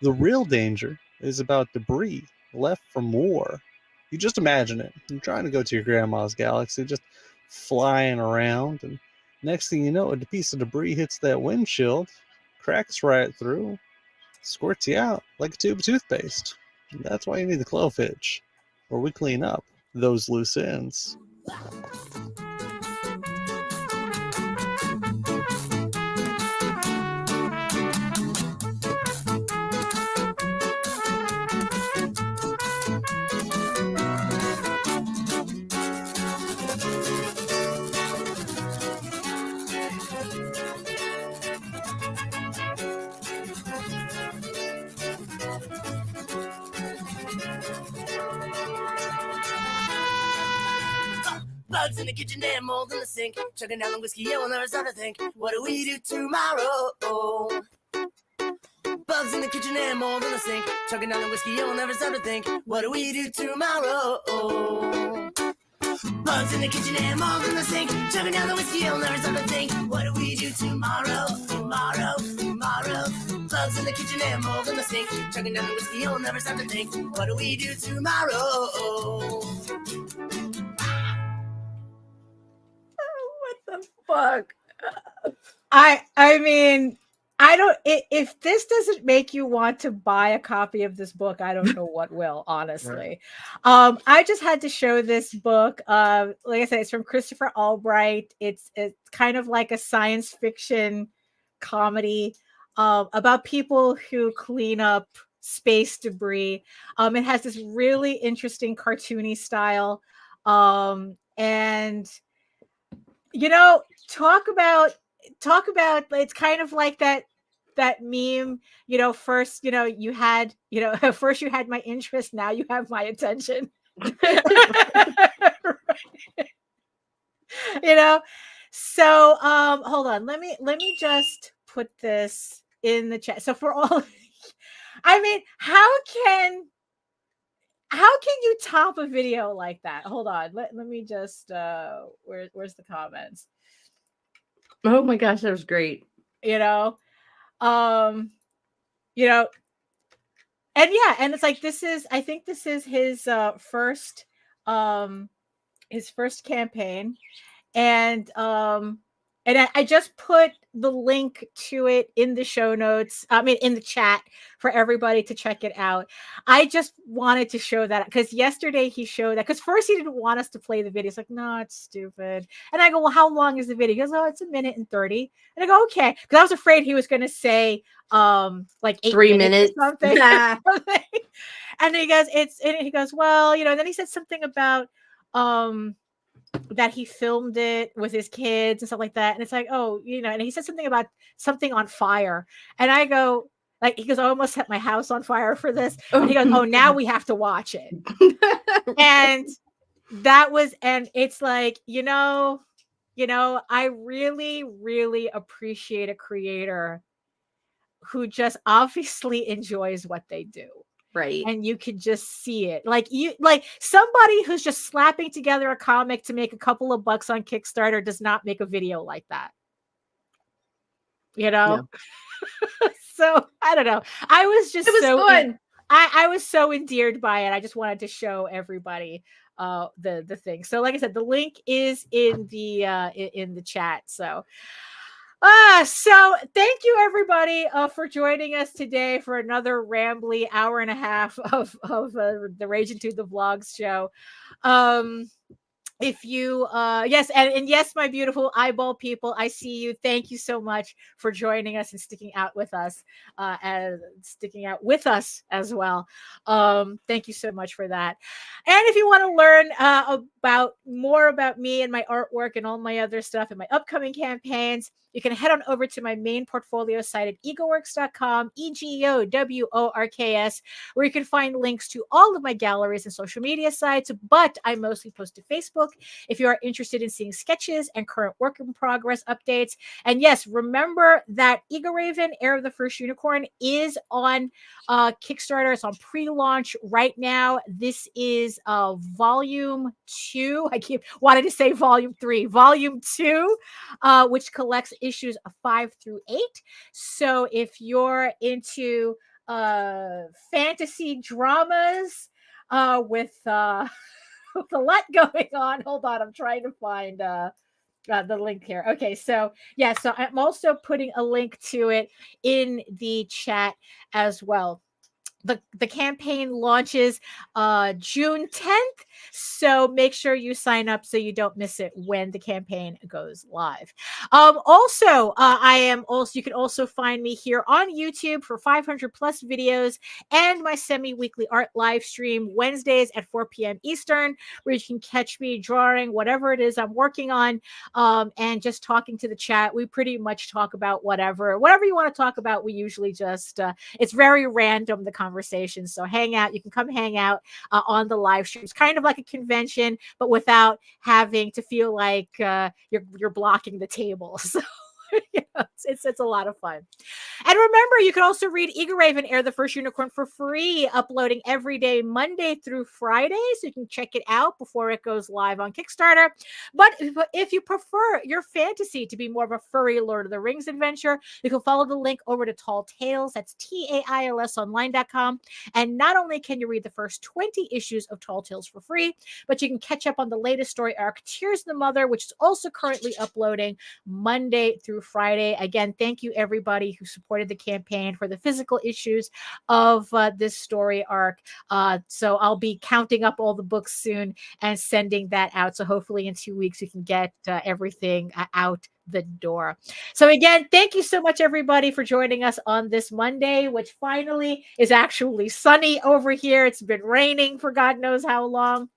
the real danger is about debris left from war. You just imagine it. You're trying to go to your grandma's galaxy, just flying around, and next thing you know, a piece of debris hits that windshield, cracks right through, squirts you out like a tube of toothpaste. And that's why you need the Clove Hitch, where we clean up those loose ends. Bugs in the kitchen and mold in the sink. Chugging down the whiskey, yeah, we'll never stop to think. What do we do tomorrow? Bugs in the kitchen and mold in the sink. Chugging down the whiskey, yeah, we'll never stop to think. What do we do tomorrow? Bugs in the kitchen and mold in the sink. Chugging down the whiskey, yeah, we'll never stop to think. What do we do tomorrow? Tomorrow, tomorrow. Bugs in the kitchen and mold in the sink. Chugging down the whiskey, yeah, we'll never stop to think. What do we do tomorrow? What the fuck? I mean, I don't. If this doesn't make you want to buy a copy of this book, I don't know what will. Honestly, I just had to show this book. Like I said, it's from Christopher Albright. It's kind of like a science fiction comedy about people who clean up space debris. It has this really interesting cartoony style, and you know, talk about it's kind of like that meme, you know, first, you know, you had, you know, first you had my interest, now you have my attention. You know, so hold on, let me just put this in the chat. So for all, I mean, how can you top a video like that? Hold on, let me just where's the comments? Oh my gosh, that was great. You know, and yeah, and it's like I think this is his first campaign, and I just put the link to it in the show notes. I mean, in the chat for everybody to check it out. I just wanted to show that because yesterday he showed that because first he didn't want us to play the video. It's like, no, it's stupid. And I go, well, how long is the video? He goes, oh, it's 1 minute and 30. And I go, okay, because I was afraid he was going to say like 3 minutes or something. And he goes, well, you know. And then he said something about that he filmed it with his kids and stuff like that. And it's like, oh, you know, and he said something about something on fire. And I go, like, he goes, I almost set my house on fire for this. And he goes, oh, now we have to watch it. And it's like, you know, I really, really appreciate a creator who just obviously enjoys what they do. Right. And you could just see it. Like somebody who's just slapping together a comic to make a couple of bucks on Kickstarter does not make a video like that. You know? No. So I don't know. It was fun. I was so endeared by it. I just wanted to show everybody the thing. So like I said, the link is in the chat. So so thank you everybody for joining us today for another rambly hour and a half of the Rage Into the Vlogs show. If you yes, and yes, my beautiful eyeball people, I see you. Thank you so much for joining us and sticking out with us as well. Thank you so much for that. And if you want to learn more about me and my artwork and all my other stuff and my upcoming campaigns, you can head on over to my main portfolio site at egoworks.com, EGOWORKS, where you can find links to all of my galleries and social media sites, but I mostly post to Facebook if you are interested in seeing sketches and current work in progress updates. And yes, remember that Ego Raven, Heir of the First Unicorn, is on Kickstarter. It's on pre-launch right now. This is volume 2. I keep wanting to say volume 3. Volume 2, which collects issues 5 through 8. So if you're into fantasy dramas with a lot going on, hold on, I'm trying to find the link here. Okay, so yeah, so I'm also putting a link to it in the chat as well. The campaign launches June 10th, so make sure you sign up so you don't miss it when the campaign goes live. You can also find me here on YouTube for 500 plus videos and my semi-weekly art live stream Wednesdays at 4 p.m. Eastern, where you can catch me drawing whatever it is I'm working on, and just talking to the chat. We pretty much talk about whatever you want to talk about. We usually just it's very random, the conversation. So hang out. You can come hang out on the live stream. It's kind of like a convention, but without having to feel like you're blocking the table. So it's a lot of fun. And remember, you can also read Eager Raven Air the First Unicorn for free, uploading every day, Monday through Friday. So you can check it out before it goes live on Kickstarter. But if you prefer your fantasy to be more of a furry Lord of the Rings adventure, you can follow the link over to Tall Tales. That's TAILSonline.com. And not only can you read the first 20 issues of Tall Tales for free, but you can catch up on the latest story arc, Tears of the Mother, which is also currently uploading Monday through Friday. Again, thank you everybody who supported the campaign for the physical issues of this story arc. So I'll be counting up all the books soon and sending that out. So hopefully in 2 weeks we can get everything out the door. So again, thank you so much everybody for joining us on this Monday, which finally is actually sunny over here. It's been raining for God knows how long.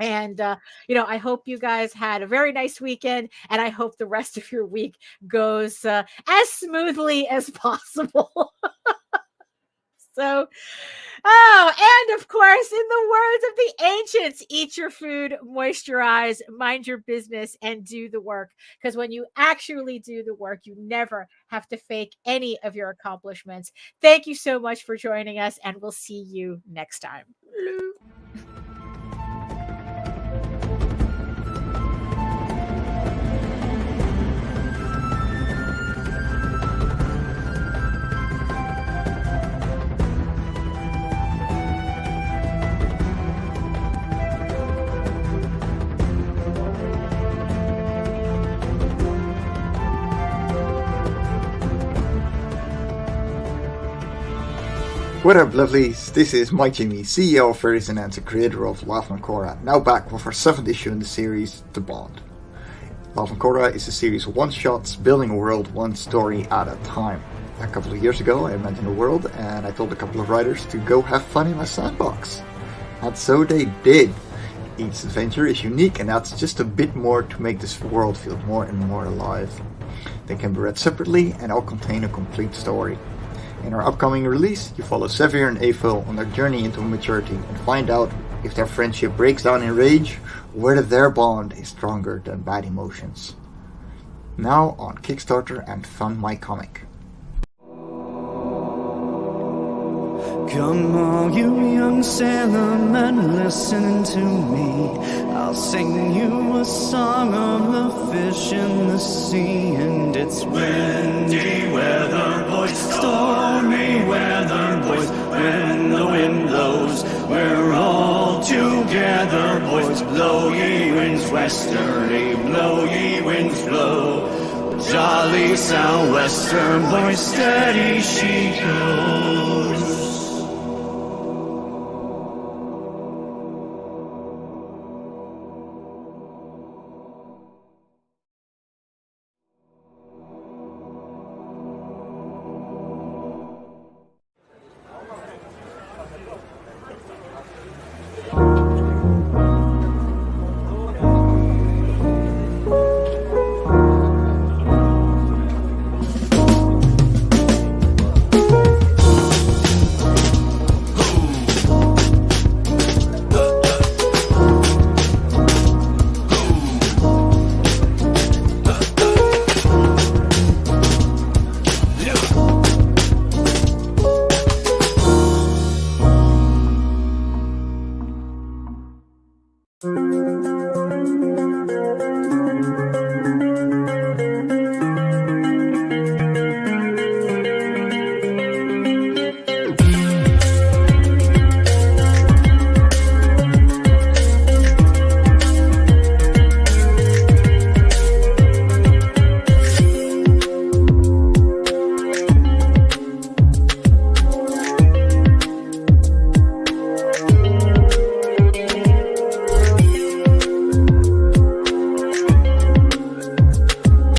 And, I hope you guys had a very nice weekend, and I hope the rest of your week goes as smoothly as possible. So, and of course, in the words of the ancients, eat your food, moisturize, mind your business, and do the work. Because when you actually do the work, you never have to fake any of your accomplishments. Thank you so much for joining us, and we'll see you next time. What up, lovelies? This is Mike Jimmy, CEO of Furries and the creator of Love and Korra, now back with our 7th issue in the series, The Bond. Love and Korra is a series of one-shots, building a world one story at a time. A couple of years ago, I imagined a world, and I told a couple of writers to go have fun in my sandbox. And so they did. Each adventure is unique and adds just a bit more to make this world feel more and more alive. They can be read separately and all contain a complete story. In our upcoming release, you follow Sevier and Aphil on their journey into maturity and find out if their friendship breaks down in rage or whether their bond is stronger than bad emotions. Now on Kickstarter and Fund My Comic. Come all you young sailor men, listen to me. I'll sing you a song of the fish in the sea. And it's windy weather, boys, stormy weather, boys. When the wind blows, we're all together, boys. Blow ye winds westerly, blow ye winds blow. Jolly southwester, boys, steady she goes.